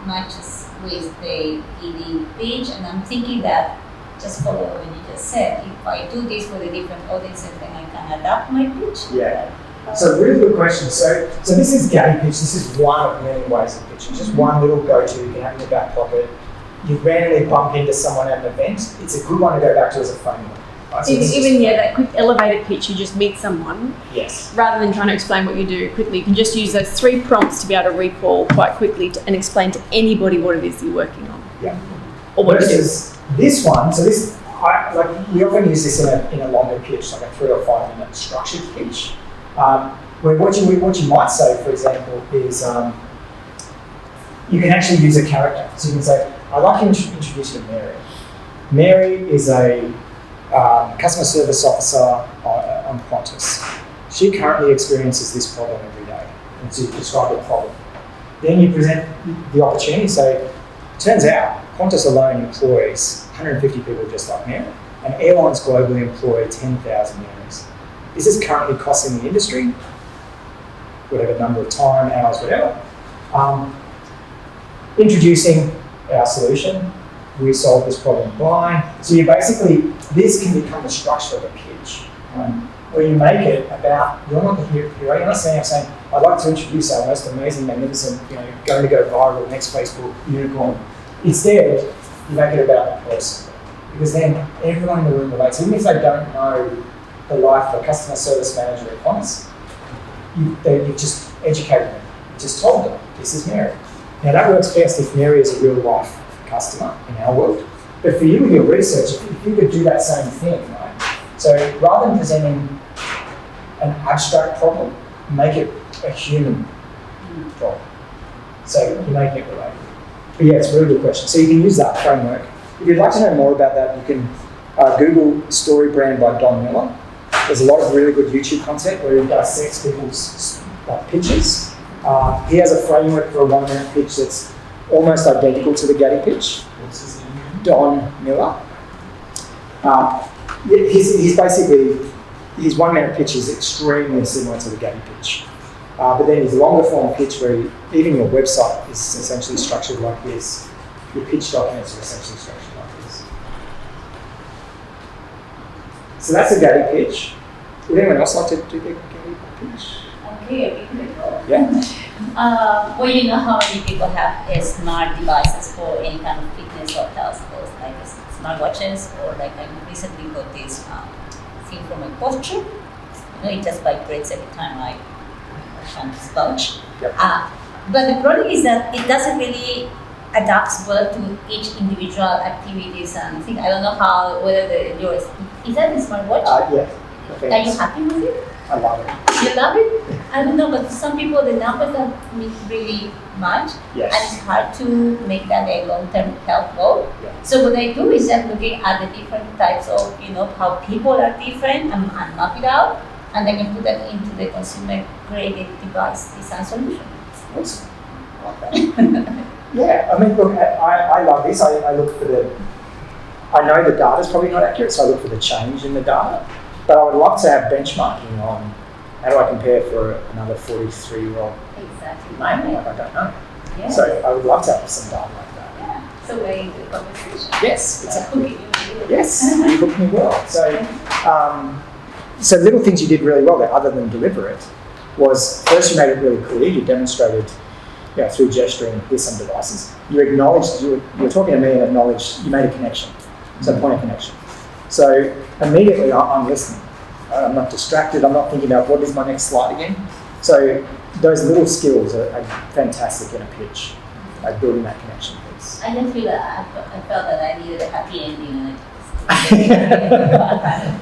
Matches with the ED page, and I'm thinking that just follow what you just said. If I do this for the different audiences, then I can adapt my pitch. Yeah. So really good question. So this is Gabby pitch. This is one of many ways of pitching. Just one little go-to you can have in your back pocket. You randomly bump into someone at an event. It's a good one to go back to as a framework. Right? So that quick elevator pitch, you just meet someone. Yes. Rather than trying to explain what you do quickly, you can just use those 3 prompts to be able to recall quite quickly and explain to anybody what it is you're working on. Yeah. Or what versus this one. So this, we often use this in a longer pitch, like a 3 or 5 minute structured pitch. Where what you might say, for example, is you can actually use a character. So you can say, I'd like to introduce you to Mary. Mary is a customer service officer on Qantas. She currently experiences this problem every day. And so you describe the problem. Then you present the opportunity. So turns out Qantas alone employs 150 people just like Mary, and airlines globally employ 10,000 Marys. This is currently costing the industry, whatever number of time, hours, whatever. Introducing our solution, we solve this problem by. So you basically, this can become the structure of a pitch, where you make it about, you're not the hero, you're not saying, I'm saying, I'd like to introduce our most amazing, magnificent, going to go viral, next Facebook unicorn. Instead, you make it about the person, because then everyone in the room relates, even if they don't know the life of a customer service manager at Qantas, you've just educated them, you just told them, this is Mary. Now that works best if Mary is a real life customer in our world. But for you with your research, if you could do that same thing, right? So rather than presenting an abstract problem, make it a human problem. So you make it relatable. But yeah, it's a really good question. So you can use that framework. If you'd like to know more about that, you can Google Storybrand by Don Miller. There's a lot of really good YouTube content where he dissects people's pitches. He has a framework for a 1 minute pitch that's almost identical to the Getty pitch. What's his name? Don Miller. He's basically, his 1 minute pitch is extremely similar to the Getty pitch. But then his longer form pitch, where even your website is essentially structured like this, your pitch documents are essentially structured like this. So that's a Getty pitch. Would anyone else like to do the Getty pitch? Okay, we can go. Yeah. Well, you know how many people have smart devices for any kind of fitness or health, those like smartwatches, or like I recently got this thing for my posture. It just vibrates every time I slouch. Yep. But the problem is that it doesn't really adapt well to each individual activities and things. I don't know how, whether yours, is that a smartwatch? Yeah. Are you happy with it? I love it. You love it? I don't know, but for some people the numbers don't mean really much. Yes. And it's hard to make that a long-term health goal. Yeah. So what I do is just looking at the different types of, how people are different and map it out, and then you put that into the consumer-graded device design solution. Awesome. I like that. Yeah, I mean, look, I love this. I look for I know the data's probably not accurate, so I look for the change in the data. But I would love to have benchmarking on how do I compare for another 43-year-old Exactly. male? Like, I don't know. Yeah. So I would love to have some data like that. Yeah. So we're into the conversation. Yes, exactly. Cooking. Yes, you cooked me well. So little things you did really well there, other than deliver it, was first you made it really clear. You demonstrated, through gesturing, here's some devices. You acknowledged, you were talking to me and acknowledged, you made a connection. So point of connection. So immediately I'm listening. I'm not distracted. I'm not thinking about what is my next slide again. So those little skills are fantastic in a pitch, like building that connection piece. I just feel that I felt that I needed a happy ending.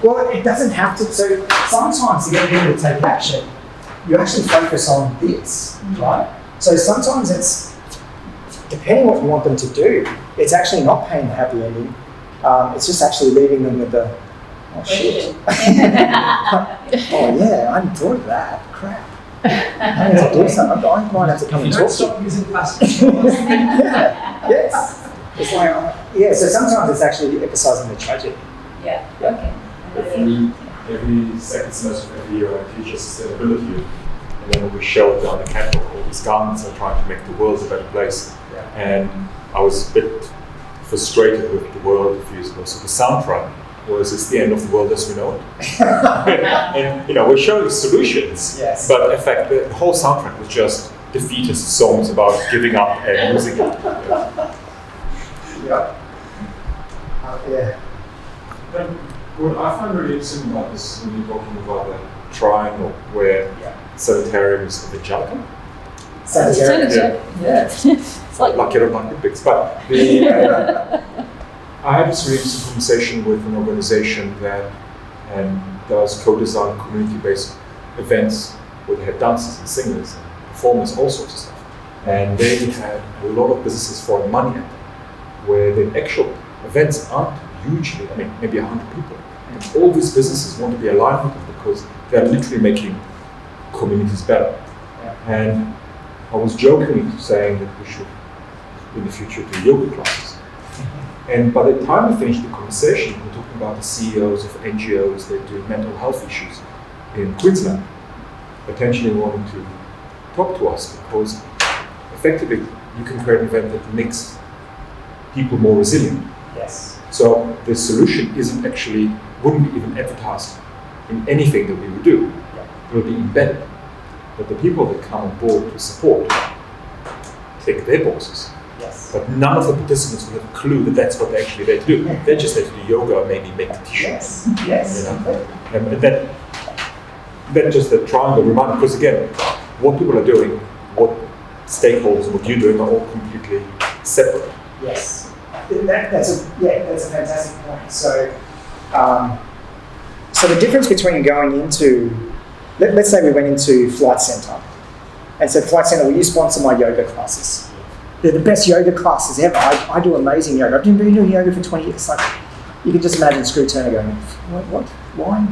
Well, it doesn't have to. So sometimes to get people to take action, you actually focus on this, right? So sometimes it's, depending what you want them to do, it's actually not paying the happy ending. It's just actually leaving them with the, oh shit. Oh yeah, I hadn't thought of that. Crap. I need to do something. I might have to come and talk to you. Stop using plastic. Yes. It's like, so sometimes it's actually emphasizing the tragedy. Yeah. Every second semester of every year I teach sustainability, and then we show down the catwalk all these garments are trying to make the world a better place. Yeah. And I was a bit frustrated with the world a few years ago. So the soundtrack was it's the end of the world as we know it. And we're showing solutions, Yes. but in fact the whole soundtrack was just defeatist songs about giving up and losing it. Yeah. Yeah. But what I find really interesting about this when you're talking about the triangle where sanitarium is evangelical. Sanitarium. Yeah. It's like, Like you're not big, but I had this really interesting conversation with an organization that does co-design community-based events where they had dancers and singers and performers, all sorts of stuff. And they had a lot of businesses throwing money at them, where the actual events aren't hugely, maybe 100 people. And all these businesses want to be aligned with them because they're literally making communities better. And I was jokingly saying that we should, in the future, do yoga classes. And by the time we finished the conversation, we were talking about the CEOs of NGOs that do mental health issues in Queensland, potentially wanting to talk to us because effectively you can create an event that makes people more resilient. Yes. So the solution wouldn't be even advertised in anything that we would do. It would be embedded. But the people that come on board to support take their boxes. Yes. But none of the participants will have a clue that that's what they're actually there to do. They're just there to do yoga or maybe make the t-shirts. Yes. And that just the triangle reminder, because again, what people are doing, what stakeholders and what you're doing are all completely separate. Yes. That's a fantastic point. So, so the difference between going into let's say we went into Flight Centre and said, Flight Centre, will you sponsor my yoga classes? They're the best yoga classes ever. I do amazing yoga. I've been doing yoga for 20 years. Like, you can just imagine Screw Turner going, what? Why?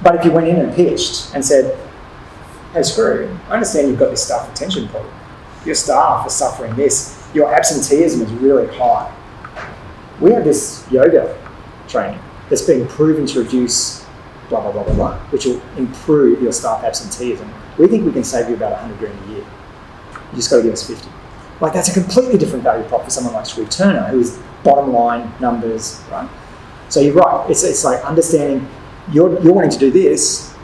But if you went in and pitched and said, hey, Screw, I understand you've got this staff retention problem. Your staff are suffering this. Your absenteeism is really high. We have this yoga training that's been proven to reduce blah, blah, blah, blah, blah, which will improve your staff absenteeism. We think we can save you about 100 grand a year. You just got to give us 50. Like, that's a completely different value prop for someone like Screw Turner, who is bottom line numbers, right? So you're right. It's like understanding you're wanting to do this.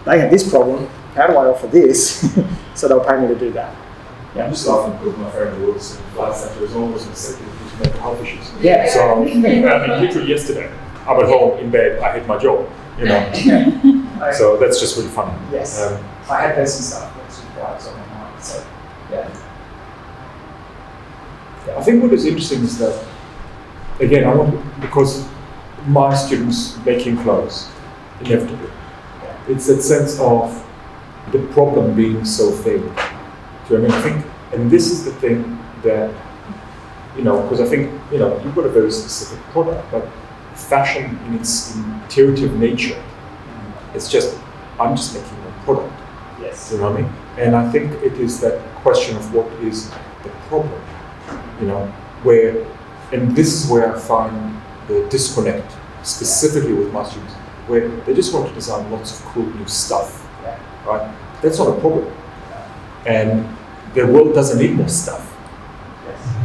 They have this problem. How do I offer this? So they'll pay me to do that. I'm just laughing because my friend works in Flight Centre is almost accepted to mental health issues. Yeah. So, I mean, literally yesterday, I'm at home in bed, I hate my job, you know. So that's just really funny. Yes. I had personal stuff that's required on my mind. So, yeah. I think what is interesting is that, again, because my students making clothes, inevitably, it's that sense of the problem being so thin. So, I mean, I think, and this is the thing that, you know, because I think, you know, you've got a very specific product, but fashion in its intuitive nature, it's just, I'm just making a product. Yes. You know what I mean? And I think it is that question of what is the problem, you know, where, and this is where I find the disconnect, specifically with my students, where they just want to design lots of cool new stuff, right? That's not a problem. And the world doesn't need more stuff.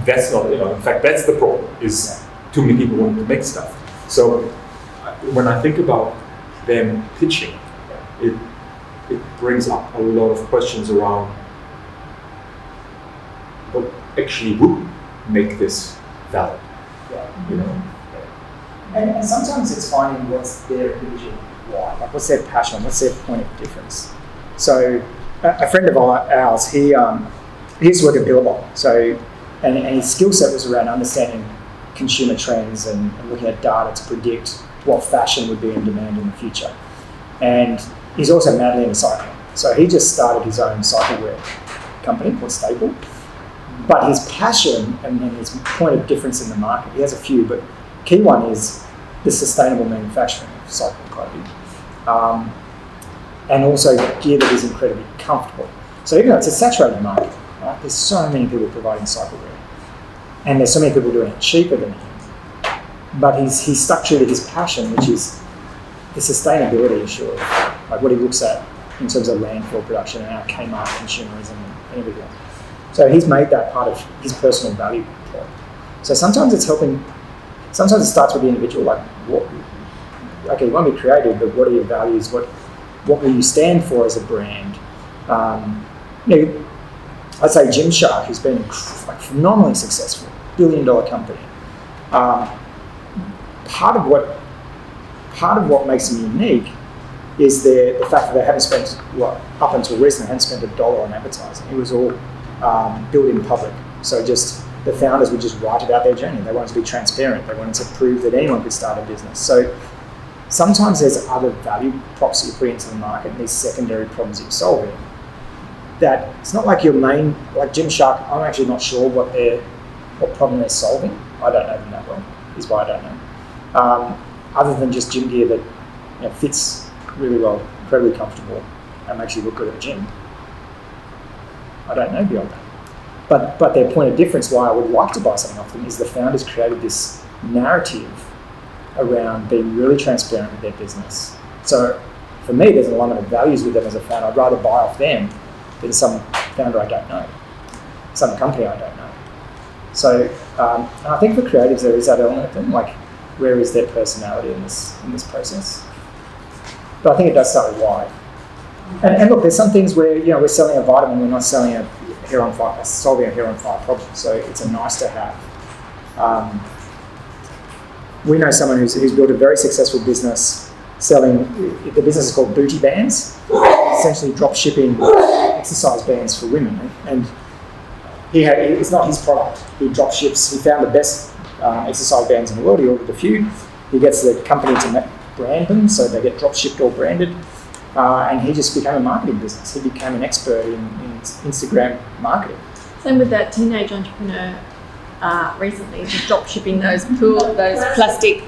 That's not, you know, in fact, that's the problem, is too many people want to make stuff. So when I think about them pitching, it brings up a lot of questions around what actually would make this valid, you know? And sometimes it's finding what's their individual why, like what's their passion, what's their point of difference. So a friend of ours, he used to work at Billabong, so and his skill set was around understanding consumer trends and looking at data to predict what fashion would be in demand in the future. And he's also madly into cycling, so he just started his own cycle wear company called Staple. But his passion and his point of difference in the market, he has a few, but key one is the sustainable manufacturing of cycling clothing. And also gear that is incredibly comfortable. So even though it's a saturated market, right, there's so many people providing cycle wear. And there's so many people doing it cheaper than him. But he's stuck true to his passion, which is the sustainability issue of like what he looks at in terms of landfill production and our Kmart consumerism and everything else. So he's made that part of his personal value prop. So sometimes it's helping, sometimes it starts with the individual, like okay, you want to be creative, but what are your values? What will you stand for as a brand? You know, I'd say Gymshark has been like phenomenally successful, $1 billion company. Part of what makes them unique is the fact that they haven't spent, up until recently, hadn't spent $1 on advertising. It was all built in public. So just the founders would just write about their journey. They wanted to be transparent. They wanted to prove that anyone could start a business. So sometimes there's other value props that you put into the market and these secondary problems that you're solving. That it's not like your main, like Gymshark, I'm actually not sure what problem they're solving. I don't know them that well, is why I don't know. Other than just gym gear that fits really well, incredibly comfortable, and makes you look good at the gym. I don't know beyond that. But their point of difference, why I would like to buy something off them, is the founders created this narrative around being really transparent with their business. So for me, there's an alignment of values with them as a founder. I'd rather buy off them than some founder I don't know, some company I don't know. So and I think for creatives there is that element of them, like where is their personality in this process? But I think it does start with why. And look, there's some things where we're selling a vitamin, we're not selling solving a hair on fire problem. So it's a nice to have. We know someone who's built a very successful business selling. The business is called Booty Bands, essentially drop shipping exercise bands for women. And it's not his product. He drop ships. He found the best exercise bands in the world. He ordered a few. He gets the company to brand them, so they get drop shipped or branded. and he just became a marketing business. He became an expert in Instagram marketing. Same with that teenage entrepreneur recently, just drop shipping those plastic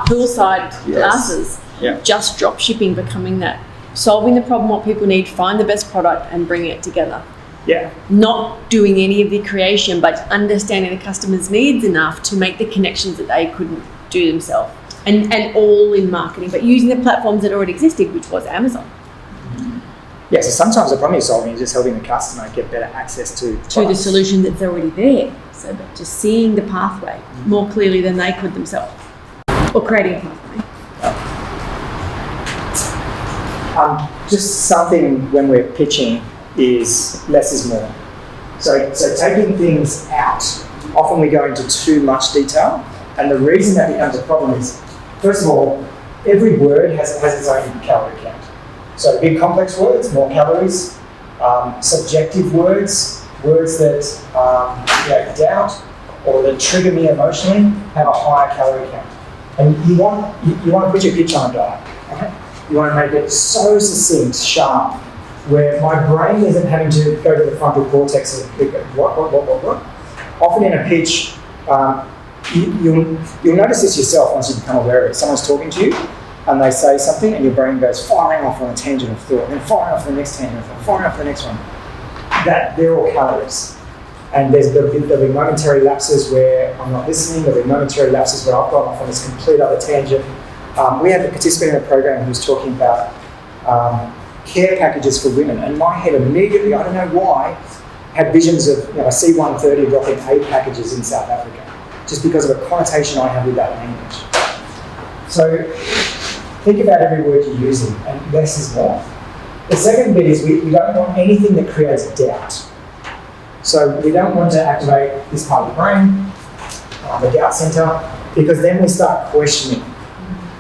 poolside glasses. Yeah. Just drop shipping, becoming that, solving the problem, what people need, find the best product and bring it together. Yeah. Not doing any of the creation, but understanding the customer's needs enough to make the connections that they couldn't do themselves. And all in marketing, but using the platforms that already existed, which was Amazon. Yeah, so sometimes the problem you're solving is just helping the customer get better access to the solution that's already there. So that just seeing the pathway more clearly than they could themselves, or creating a pathway. Just something when we're pitching is less is more. So taking things out, often we go into too much detail, and the reason that becomes a problem is, first of all, every word has its own calorie count. So big complex words, more calories. Subjective words that doubt or that trigger me emotionally have a higher calorie count. And you want to put your pitch on a diet. Okay? You want to make it so succinct, sharp, where my brain isn't having to go to the frontal cortex and think, what. Often in a pitch, you'll notice this yourself once you become aware of it. Someone's talking to you, and they say something, and your brain goes firing off on a tangent of thought, then firing off the next tangent of thought, firing off the next one. That they're all calories. And there'll be momentary lapses where I'm not listening, there'll be momentary lapses where I've gone off on this complete other tangent. We had a participant in a program who was talking about care packages for women, and my head immediately, I don't know why, had visions of C-130 dropping aid packages in South Africa, just because of a connotation I have with that language. So think about every word you're using, and less is more. The second bit is we don't want anything that creates doubt. So we don't want to activate this part of the brain, the doubt center, because then we start questioning.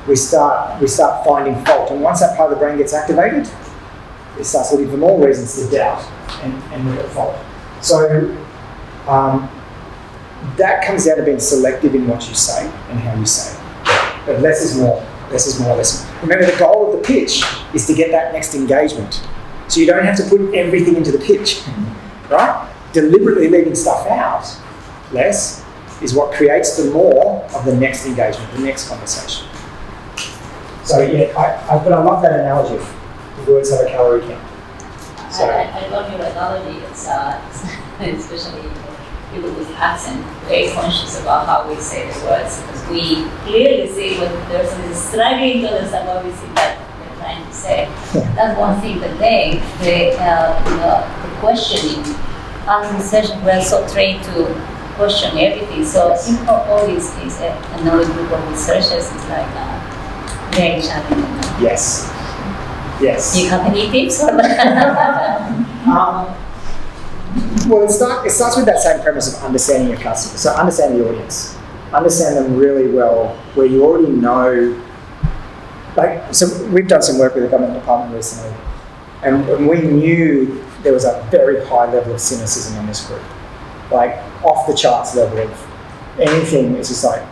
We start finding fault, and once that part of the brain gets activated, it starts looking for more reasons to doubt and look at fault. So that comes down to being selective in what you say and how you say it. But less is more. Less is more. Less. Remember, the goal of the pitch is to get that next engagement. So you don't have to put everything into the pitch, right? Deliberately leaving stuff out, less, is what creates the more of the next engagement, the next conversation. So yeah, but I love that analogy of the words have a calorie count. So I love your analogy. It's especially people with accent, very conscious about how we say the words, because we clearly see when the person is struggling to understand what we see that they're trying to say. That's one thing. But then the questioning, as researchers, we're so trained to question everything. So in all these cases, another group of researchers is like very challenging. yes. Do you have any tips for that? Well, it starts with that same premise of understanding your customer. So understand the audience. Understand them really well, where you already know. So we've done some work with the government department recently, and we knew there was a very high level of cynicism in this group. Like off the charts level of anything. It's just like,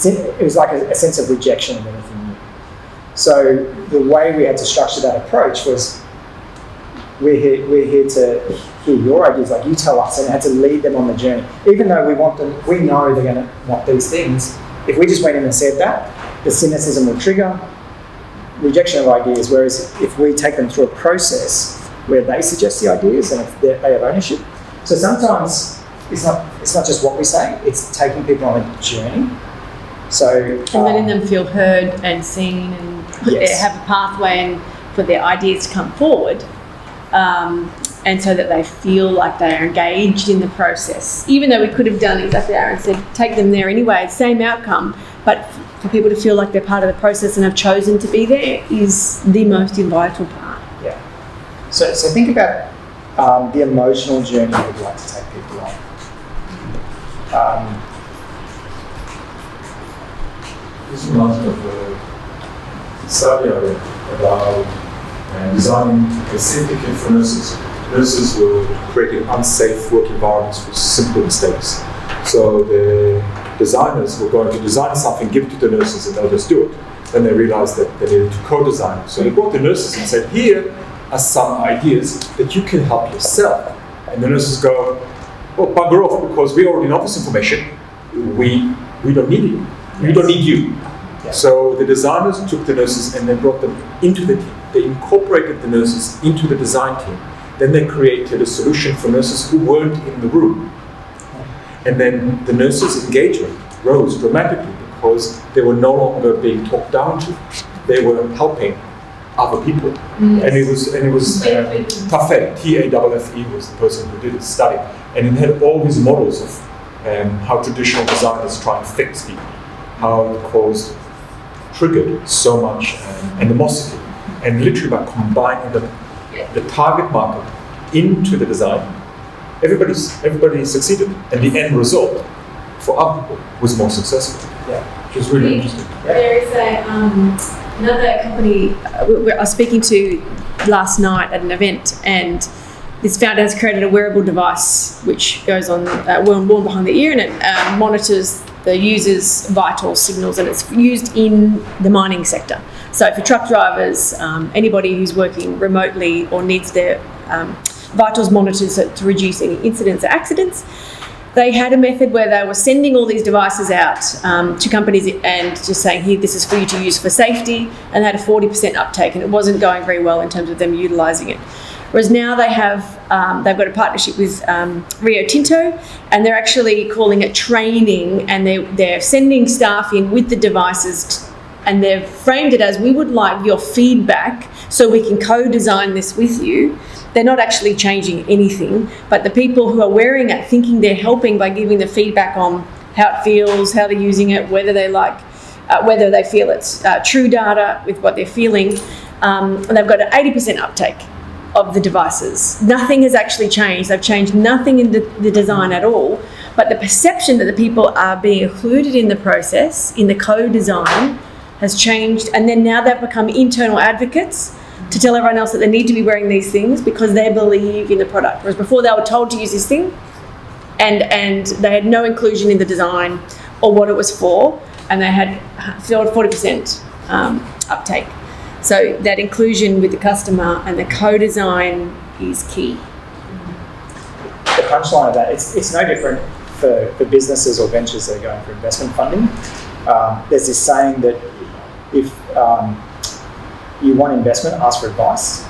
it was like a sense of rejection of anything new. So the way we had to structure that approach was, we're here to hear your ideas, like you tell us, and had to lead them on the journey. Even though we know they're going to want these things, if we just went in and said that, the cynicism will trigger rejection of ideas, whereas if we take them through a process where they suggest the ideas and if they have ownership. So sometimes it's not just what we say, it's taking people on a journey. So and letting them feel heard and seen and have a pathway and for their ideas to come forward. And so that they feel like they are engaged in the process. Even though we could have done exactly what Aaron said, take them there anyway, same outcome, but for people to feel like they're part of the process and have chosen to be there is the most vital part. Yeah. So think about the emotional journey we'd like to take people on. This reminds me of a study about designing a certificate for nurses. Nurses were creating unsafe work environments for simple mistakes. So the designers were going to design something, give it to the nurses, and they'll just do it. Then they realized that they needed to co-design. So they brought the nurses and said, here are some ideas that you can help yourself. And the nurses go, well, bugger off, because we already know this information. We don't need it. We don't need you. Yeah. So the designers took the nurses and they brought them into the team. They incorporated the nurses into the design team. Then they created a solution for nurses who weren't in the room. And then the nurses' engagement rose dramatically because they were no longer being talked down to. They were helping other people. And it was Taffe, T-A-F-F-E was the person who did the study. And it had all these models of how traditional designers try and fix people, how it triggered so much animosity. And literally by combining the target market into the design, everybody succeeded. And the end result for other people was more successful. Yeah. Which was really interesting. There is another company I was speaking to last night at an event, and this founder has created a wearable device which goes on worn behind the ear, and it monitors the user's vital signals, and it's used in the mining sector. So for truck drivers, anybody who's working remotely or needs their vitals monitored to reduce any incidents or accidents, they had a method where they were sending all these devices out to companies and just saying, here, this is for you to use for safety, and they had a 40% uptake, and it wasn't going very well in terms of them utilising it. Whereas now they've got a partnership with Rio Tinto, and they're actually calling it training, and they're sending staff in with the devices, and they've framed it as, we would like your feedback so we can co-design this with you. They're not actually changing anything, but the people who are wearing it thinking they're helping by giving the feedback on how it feels, how they're using it, whether they whether they feel it's true data with what they're feeling, and they've got an 80% uptake of the devices. Nothing has actually changed. They've changed nothing in the design at all, but the perception that the people are being included in the process, in the co-design, has changed, and then now they've become internal advocates to tell everyone else that they need to be wearing these things because they believe in the product. Whereas before they were told to use this thing, and they had no inclusion in the design or what it was for, and they had 40% uptake. So that inclusion with the customer and the co-design is key. The punchline of that, it's no different for businesses or ventures that are going for investment funding. There's this saying that if you want investment, ask for advice.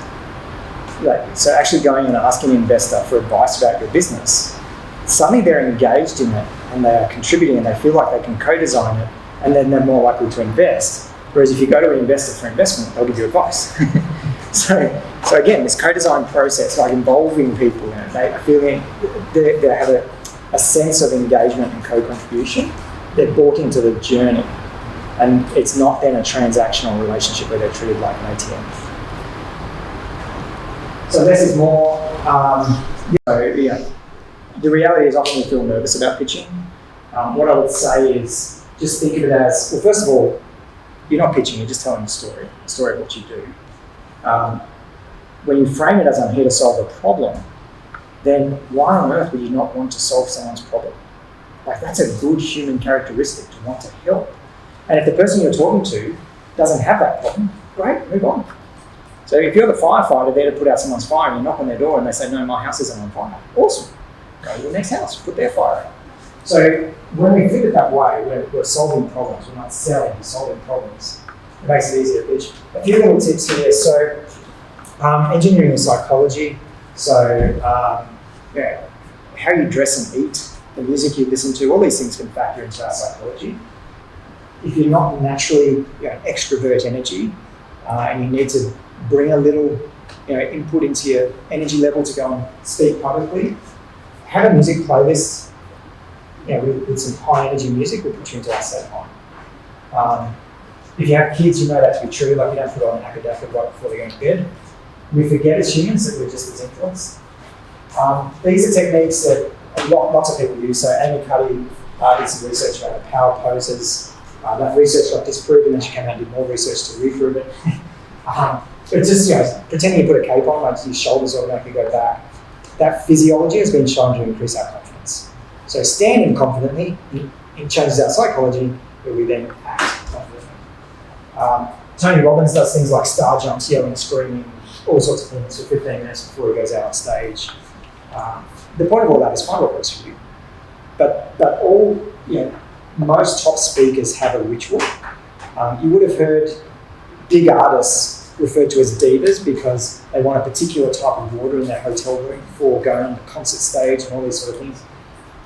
So actually going and asking an investor for advice about your business, suddenly they're engaged in it and they are contributing and they feel like they can co-design it, and then they're more likely to invest. Whereas if you go to an investor for investment, they'll give you advice. So again, this co-design process, like involving people in it, they are feeling they have a sense of engagement and co-contribution. They're bought into the journey. And it's not then a transactional relationship where they're treated like an ATM. So less is more. The reality is often we feel nervous about pitching. What I would say is just think of it as, well, first of all, you're not pitching, you're just telling the story of what you do. When you frame it as, I'm here to solve a problem, then why on earth would you not want to solve someone's problem? Like, that's a good human characteristic, to want to help. And if the person you're talking to doesn't have that problem, great, move on. So if you're the firefighter there to put out someone's fire and you knock on their door and they say, no, my house isn't on fire, awesome. Go to the next house, put their fire out. So when we think it that way, we're solving problems, we're not selling, we're solving problems. It makes it easier to pitch. A few little tips here. So engineering and psychology. So how you dress and eat, the music you listen to, all these things can factor into our psychology. If you're not naturally extrovert energy and you need to bring a little input into your energy level to go and speak publicly, have a music playlist with some high energy music will put you into that state of mind. If you have kids, you know that to be true, like you don't put on an akadaka right before they go to bed. We forget as humans that we're just as influenced. These are techniques that lots of people use. So Amy Cuddy did some research about the power poses. That research got disproven, and she came out and did more research to reprove it. But just pretending you put a cape on, like your shoulders automatically go back. That physiology has been shown to increase our confidence. So standing confidently, it changes our psychology, where we then act confidently. Tony Robbins does things like star jumps, yelling, screaming, all sorts of things for 15 minutes before he goes out on stage. The point of all that is find what works for you. But all, most top speakers have a ritual. You would have heard big artists referred to as divas because they want a particular type of water in their hotel room before going on the concert stage and all these sort of things.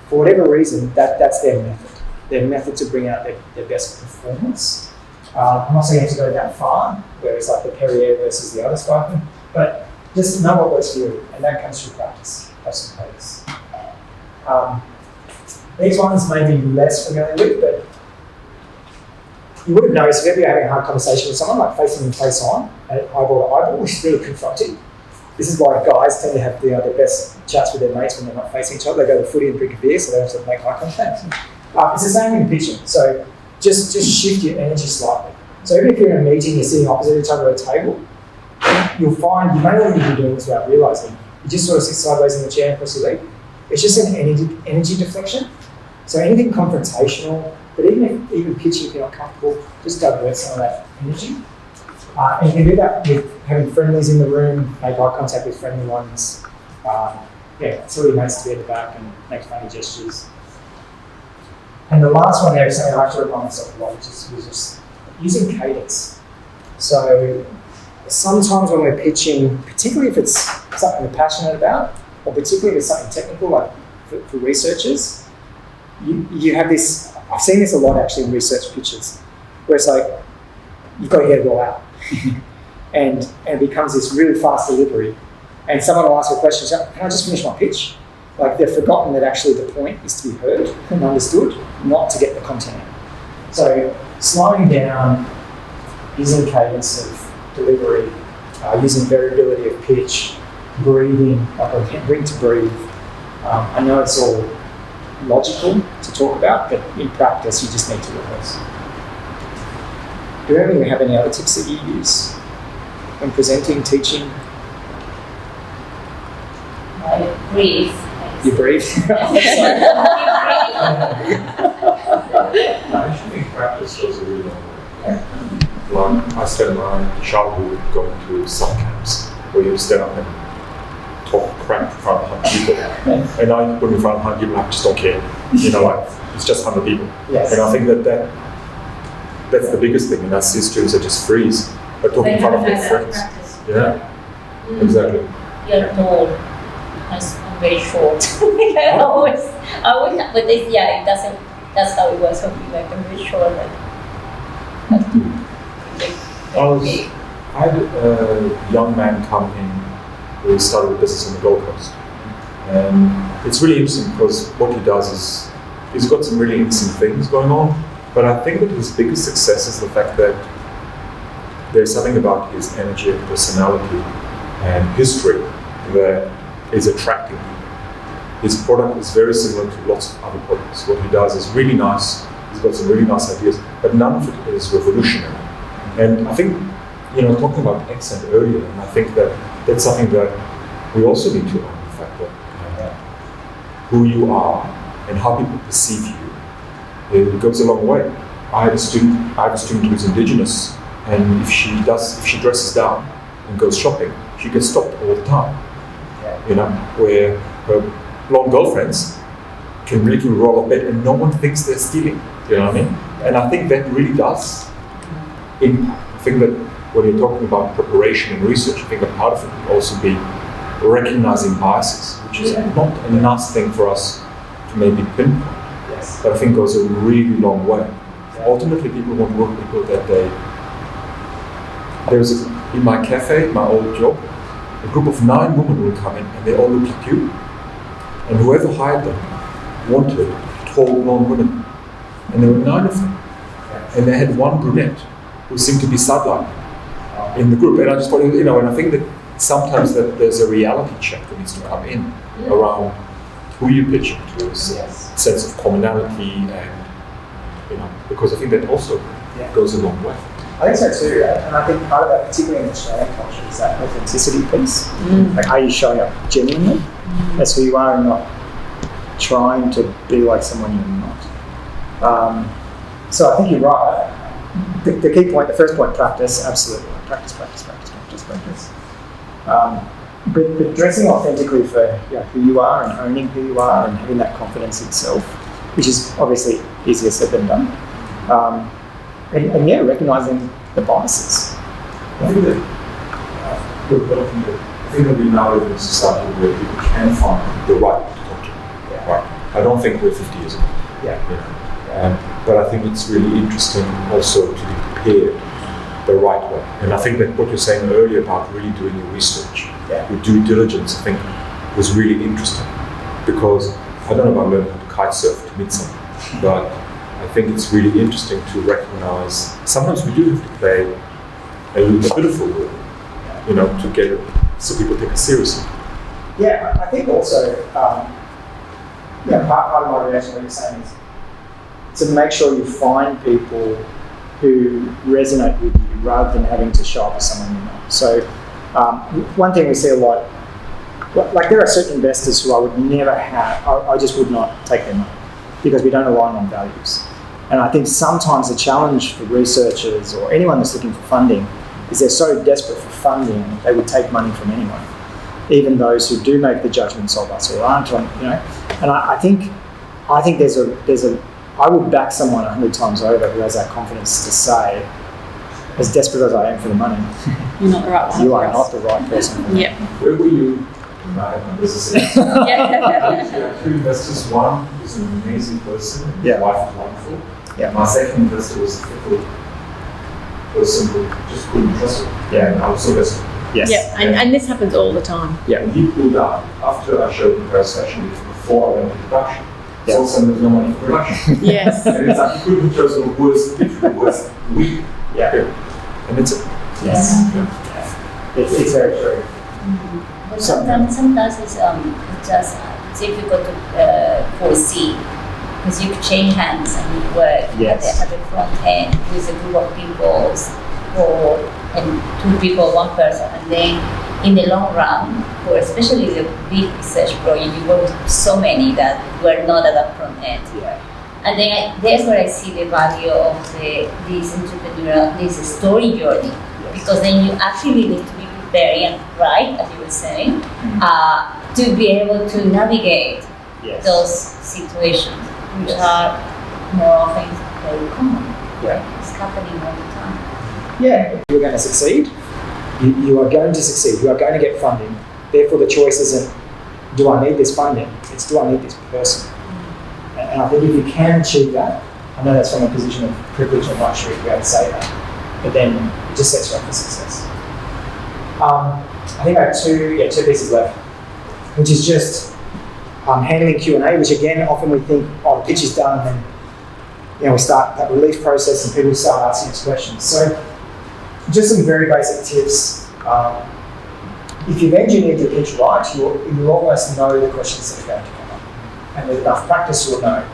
For whatever reason, that's their method. Their method to bring out their best performance. I'm not saying you have to go that far, where it's like the Perrier versus the other stuff, but just know what works for you, and that comes through practice. Have some practice. These ones may be less familiar with, but you would have noticed if you're having a hard conversation with someone, like facing them face on, eyeball to eyeball, which is really confronting. This is why guys tend to have the best chats with their mates when they're not facing each other. They go to the footy and drink a beer, so they don't have to make eye contact. It's the same in pitching. So just shift your energy slightly. So even if you're in a meeting, you're sitting opposite each other at a table, you'll find you may not even be doing this without realising. You just sort of sit sideways in the chair and cross your leg. It's just an energy deflection. So anything confrontational, but even pitching if you're not comfortable, just divert some of that energy. And you can do that with having friendlies in the room, make eye contact with friendly ones. Tell your mates to be at the back and make funny gestures. And the last one there is something I have to remind myself a lot, which is just using cadence. So sometimes when we're pitching, particularly if it's something we're passionate about, or particularly if it's something technical, like for researchers, you have this, I've seen this a lot actually in research pitches, where it's like, you've got to get it all out. and it becomes this really fast delivery. And someone will ask a question, can I just finish my pitch? Like they've forgotten that actually the point is to be heard and understood, not to get the content out. So slowing down, using cadence of delivery, using variability of pitch, breathing, like remembering to breathe. I know it's all logical to talk about, but in practice you just need to rehearse. Do you have any other tips that you use when presenting, teaching? Breathe. You breathe? Actually, practice goes a really long way. Like, I spent my childhood going to summer camps where you stand up and talk crap in front of 100 people. And now when in front of 100 people, I just don't care. It's just 100 people. Yes. And I think that's the biggest thing, and that's these students that just freeze. But talking in front of their friends. Yeah, exactly. You're tall. I'm very short. But this, it doesn't, that's how it was for me, like I'm very short. I had a young man come in who started a business on the Gold Coast. And it's really interesting because what he does is, he's got some really interesting things going on, but I think that his biggest success is the fact that there's something about his energy and personality and history that is attracting people. His product is very similar to lots of other products. What he does is really nice, he's got some really nice ideas, but none of it is revolutionary. And I think, talking about accent earlier, and I think that that's something that we also need to own, the fact that who you are and how people perceive you, it goes a long way. I have a student who's indigenous, and if she dresses down and goes shopping, she gets stopped all the time. Where her blonde girlfriends can really roll off bed and no one thinks they're stealing. You know what I mean? And I think that really does impact. I think that when you're talking about preparation and research, I think a part of it would also be recognizing biases, which is not a nice thing for us to maybe pinpoint. Yes. But I think goes a really long way. Ultimately, people want to work with people that in my cafe, my old job, a group of 9 women would come in and they all looked like you. And whoever hired them wanted tall blonde women. And there were 9 of them. And they had one brunette who seemed to be sidelined in the group. And I just thought, and I think that sometimes that there's a reality check that needs to come in around who you're pitching to, a sense of commonality, and because I think that also goes a long way. I think so too, and I think part of that, particularly in Australian culture, is that authenticity piece. Like, are you showing up genuinely? That's who you are, and not trying to be like someone you're not. So I think you're right. the key point, the first point, practice, absolutely. Practice. But dressing authentically for who you are and owning who you are and having that confidence in self, which is obviously easier said than done. And recognising the biases. I think that we now live in a society where people can find the right to talk to. Yeah. Right. I don't think we're 50 years ago. Yeah. But I think it's really interesting also to be prepared the right way. And I think that what you're saying earlier about really doing your research, your due diligence, I think was really interesting. Because I don't know if I learned how to kite surf to meet someone, but I think it's really interesting to recognize sometimes we do have to play a bit of a role, to get it so people take it seriously. Yeah, I think also, part of my reaction to what you're saying is to make sure you find people who resonate with you rather than having to show up as someone you know. So, one thing we see a lot, like there are certain investors who I would never have, I just would not take their money because we don't align on values. And I think sometimes the challenge for researchers or anyone that's looking for funding is they're so desperate for funding they would take money from anyone, even those who do make the judgments of us or aren't on, And I think there's a I would back someone 100 times over who has that confidence to say, as desperate as I am for the money, You're not the right one. you are not the right person for me. Yeah. Where were you in my business? Two investors. One is an amazing person, and his wife is wonderful. Yeah. My second investor was a fickle person who just couldn't trust her. Yeah, and I was so desperate. Yes. Yeah, and this happens all the time. Yeah. And he pulled out after I showed him Paris Fashion Week before I went to production. Yeah. So all of a sudden there's no money for production. Yes. And it's like you couldn't have chosen the worst week. Yeah. And it's Yes. yeah. It's very true. But sometimes it's difficult to foresee because you could change hands and you work Yes. at the front end with a group of people and two people, one person, and then in the long run, or especially the big research project, you work with so many that were not at the front end. Yeah. And then there's where I see the value of this entrepreneurial, this story journey, because then you actually need to be prepared and right, as you were saying, to be able to navigate those situations, which are more often very common. Yeah. It's happening all the time. Yeah. You're going to succeed. You are going to succeed. You are going to get funding. Therefore, the choice isn't, do I need this funding? It's, do I need this person? And I think if you can achieve that, I know that's from a position of privilege and luxury to be able to say that, but then it just sets you up for success. I think I have two pieces left, which is just handling Q&A, which again, often we think, the pitch is done, and then we start that relief process and people start asking us questions. So just some very basic tips. If you've engineered your pitch right, you'll almost know the questions that are going to come up. And with enough practice, you'll know.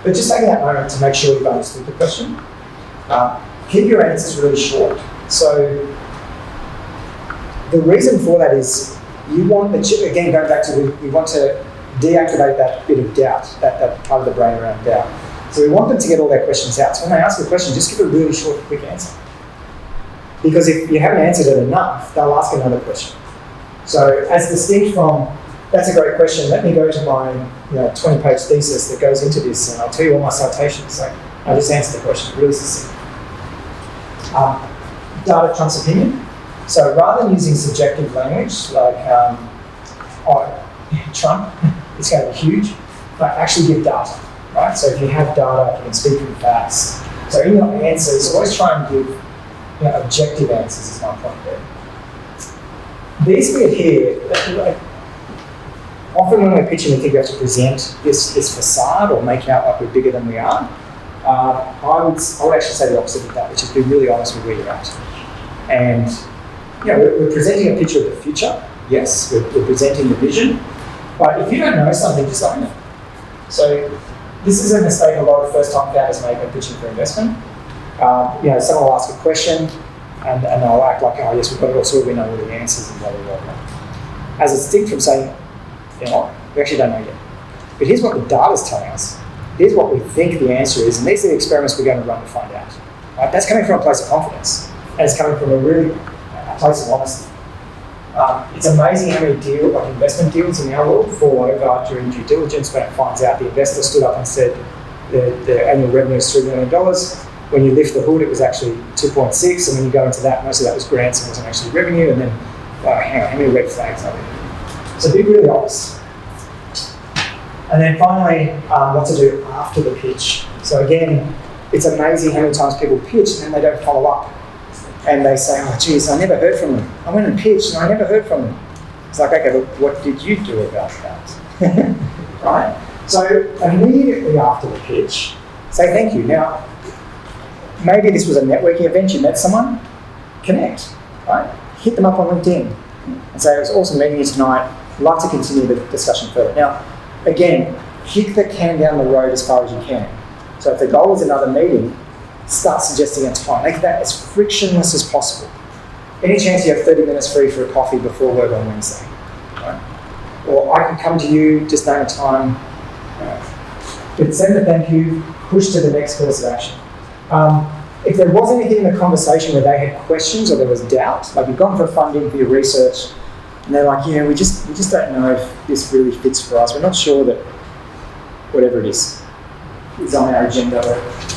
But just taking that moment to make sure you've understood the question. Keep your answers really short. So the reason for that is you want again, going back to we want to deactivate that bit of doubt, that part of the brain around doubt. So we want them to get all their questions out. So when they ask a question, just give a really short, quick answer. Because if you haven't answered it enough, they'll ask another question. So as distinct from, that's a great question, let me go to my 20-page thesis that goes into this and I'll tell you all my citations. So I just answered the question, really succinct. Data trumps opinion. So rather than using subjective language like, Trump, it's going to be huge, but actually give data, right? So if you have data, you can speak from facts. So in your answers, always try and give objective answers is my point there. These bit here, often when we're pitching, we think we have to present this facade or make out like we're bigger than we are. I would actually say the opposite of that, which is be really honest with where you're at. And we're presenting a picture of the future. Yes, we're presenting the vision. But if you don't know something, just own it. So this is a mistake a lot of first-time founders make when pitching for investment. Someone will ask a question and they'll act like, oh yes, we've got it all sorted, we know all the answers and blah, blah, blah, blah. As distinct from saying, we actually don't know yet. But here's what the data's telling us. Here's what we think the answer is, and these are the experiments we're going to run to find out. Right? That's coming from a place of confidence, and it's coming from a place of honesty. It's amazing how many investment deals in our world fall over during due diligence when it finds out the investor stood up and said the annual revenue is $3 million. When you lift the hood, it was actually 2.6, and when you go into that, most of that was grants and wasn't actually revenue. And then, hang on, how many red flags are there? So be really honest. And then finally, what to do after the pitch. So again, it's amazing how many times people pitch and then they don't follow up. And they say, oh, geez, I never heard from them. I went and pitched and I never heard from them. It's like, okay, but what did you do about that? Right? So immediately after the pitch, say thank you. Now, maybe this was a networking event, you met someone, connect, right? Hit them up on LinkedIn and say, it was awesome meeting you tonight. Love to continue the discussion further. Now, again, kick the can down the road as far as you can. So if the goal is another meeting, start suggesting a time. Make that as frictionless as possible. Any chance you have 30 minutes free for a coffee before work on Wednesday? Right? Or I can come to you, just name a time. But send a thank you, push to the next course of action. If there was anything in the conversation where they had questions or there was doubt, like you've gone for funding for your research, and they're like, yeah, we just don't know if this really fits for us. We're not sure that whatever it is on our agenda.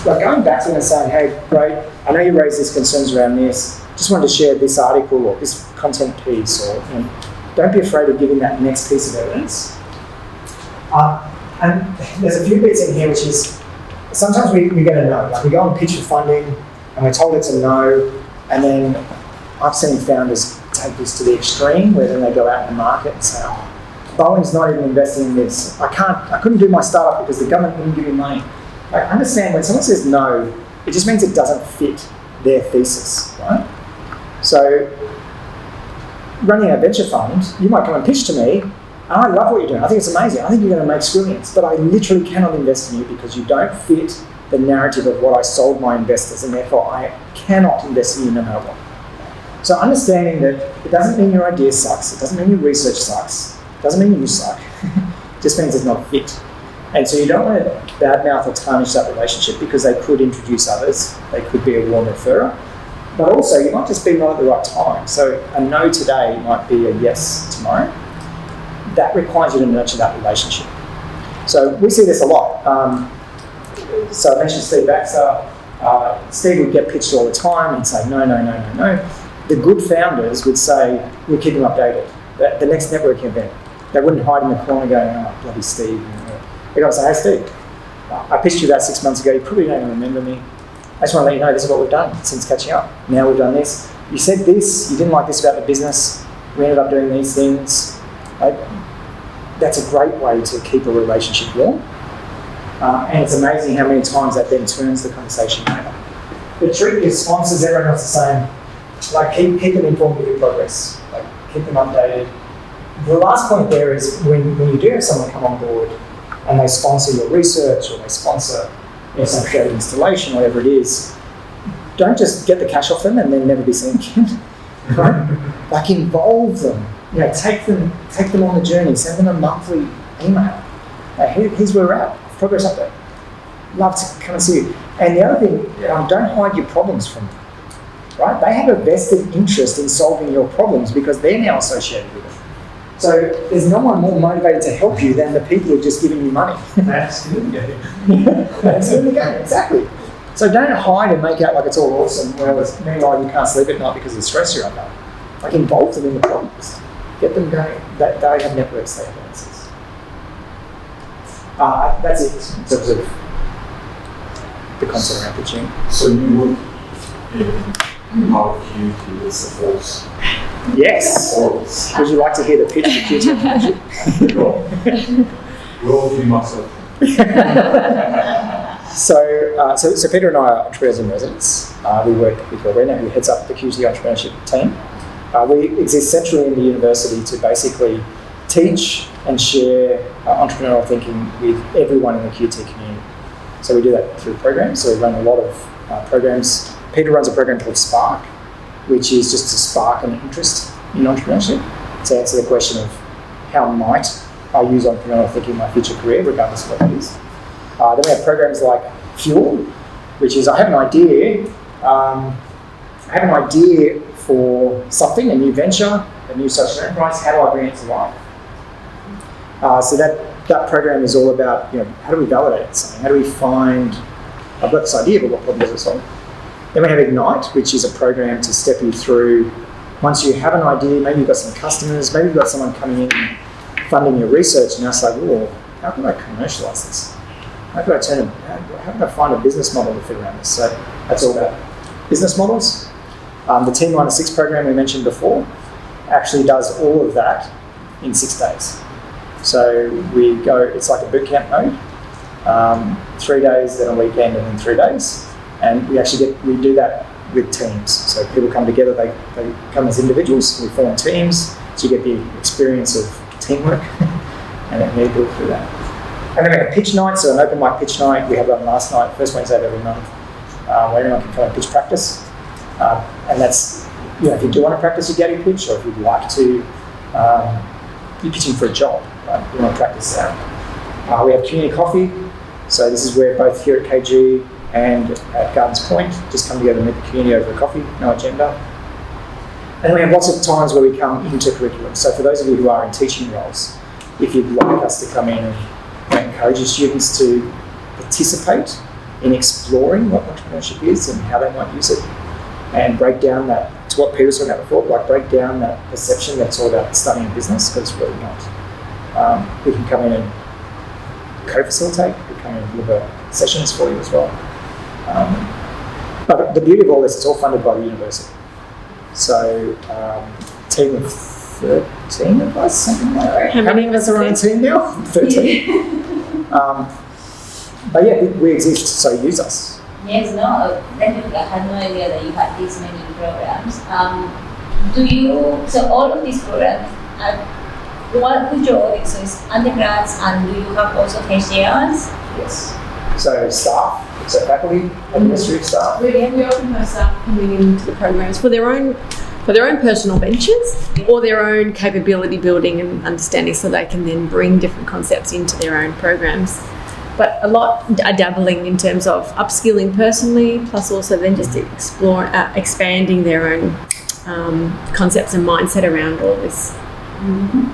Like going back to them and saying, hey, great, I know you raised these concerns around this. Just wanted to share this article or this content piece, or don't be afraid of giving that next piece of evidence. And there's a few bits in here which is sometimes we get a no. Like we go and pitch for funding and we're told it's a no, and then I've seen founders take this to the extreme where then they go out in the market and say, oh, Boeing's not even investing in this. I couldn't do my startup because the government wouldn't give me money. Like, understand when someone says no, it just means it doesn't fit their thesis, right? So running a venture fund, you might come and pitch to me, and I love what you're doing. I think it's amazing. I think you're going to make squillions, but I literally cannot invest in you because you don't fit the narrative of what I sold my investors, and therefore I cannot invest in you no matter what. So understanding that it doesn't mean your idea sucks, it doesn't mean your research sucks, it doesn't mean you suck, it just means it's not a fit. And so you don't want to badmouth or tarnish that relationship because they could introduce others, they could be a warm referrer, but also you might just be not at the right time. So a no today might be a yes tomorrow. That requires you to nurture that relationship. So we see this a lot. So I mentioned Steve Baxter. Steve would get pitched all the time and say, no, no, no, no, no. The good founders would say, we'll keep them updated. The next networking event. They wouldn't hide in the corner going, oh, bloody Steve. They'd go say, hey, Steve, I pitched you about 6 months ago. You probably don't even remember me. I just want to let you know this is what we've done since catching up. Now we've done this. You said this. You didn't like this about the business. We ended up doing these things. That's a great way to keep a relationship warm. And it's amazing how many times that then turns the conversation over. The trick is sponsors, everyone else the same. Like keep them informed of your progress. Like keep them updated. The last point there is when you do have someone come on board and they sponsor your research or they sponsor some creative installation, whatever it is, don't just get the cash off them and then never be seen again. Right? Like involve them. Take them on the journey. Send them a monthly email. Here's where we're at. Progress update. Love to come and see you. And the other thing, don't hide your problems from them. Right? They have a vested interest in solving your problems because they're now associated with it. So there's no one more motivated to help you than the people who are just giving you money. That's good game. That's good game, exactly. So don't hide and make out like it's all awesome. Meanwhile, you can't sleep at night because of the stress you're under. Like involve them in the problems. Get them going. They have networks, they have answers. That's it in terms of the concept around pitching. So you would, how QT is the force? Yes. Force. Would you like to hear the pitch for QT? We'll do myself. So Peter and I are entrepreneurs in residence. We work with Rena, who heads up the QT entrepreneurship team. We exist centrally in the university to basically teach and share entrepreneurial thinking with everyone in the QT community. So we do that through programs. So we run a lot of programs. Peter runs a program called Spark, which is just to spark an interest in entrepreneurship, to answer the question of how might I use entrepreneurial thinking in my future career, regardless of what it is. Then we have programs like Fuel, which is I have an idea, I have an idea for something, a new venture, a new social enterprise. How do I bring it to life? So that program is all about, how do we validate something? How do we find, I've got this idea, but what problem does it solve? Then we have Ignite, which is a program to step you through. Once you have an idea, maybe you've got some customers, maybe you've got someone coming in funding your research, and now it's like, oh, how can I commercialize this? How can I find a business model to fit around this? So that's all about business models. The Team Line of 6 program we mentioned before actually does all of that in 6 days. So we go, it's like a boot camp mode, 3 days, then a weekend, and then 3 days. And we do that with teams. So people come together, they come as individuals, we form teams, so you get the experience of teamwork, and then we build through that. And then we have pitch night, so an open mic pitch night. We have one last night, first Wednesday of every month, where anyone can come and pitch practice. And that's, if you do want to practice your Getty pitch, or if you'd like to, you're pitching for a job, right? You want to practice that. We have community coffee, so this is where both here at KG and at Gardens Point just come together and meet the community over a coffee, no agenda. And we have lots of times where we come into curriculum. So for those of you who are in teaching roles, if you'd like us to come in and encourage your students to participate in exploring what entrepreneurship is and how they might use it, and break down that, to what Peter was talking about before, like break down that perception that's all about studying business, because it's really not. We can come in and co-facilitate, we come in and deliver sessions for you as well. But the beauty of all this, it's all funded by the university. So, team of 13 of us, something like that. How many of us are on a team now? 13. But yeah, we exist, so use us. Yes, no, definitely. I had no idea that you had these many programs. So all of these programs, who's your audience? So it's undergrads, and do you have also HDRs? Yes. So staff, so faculty, administrative staff. We often have staff coming into the programs for their own personal ventures or their own capability building and understanding, so they can then bring different concepts into their own programs. But a lot are dabbling in terms of upskilling personally, plus also then just expanding their own concepts and mindset around all this. Mm-hmm.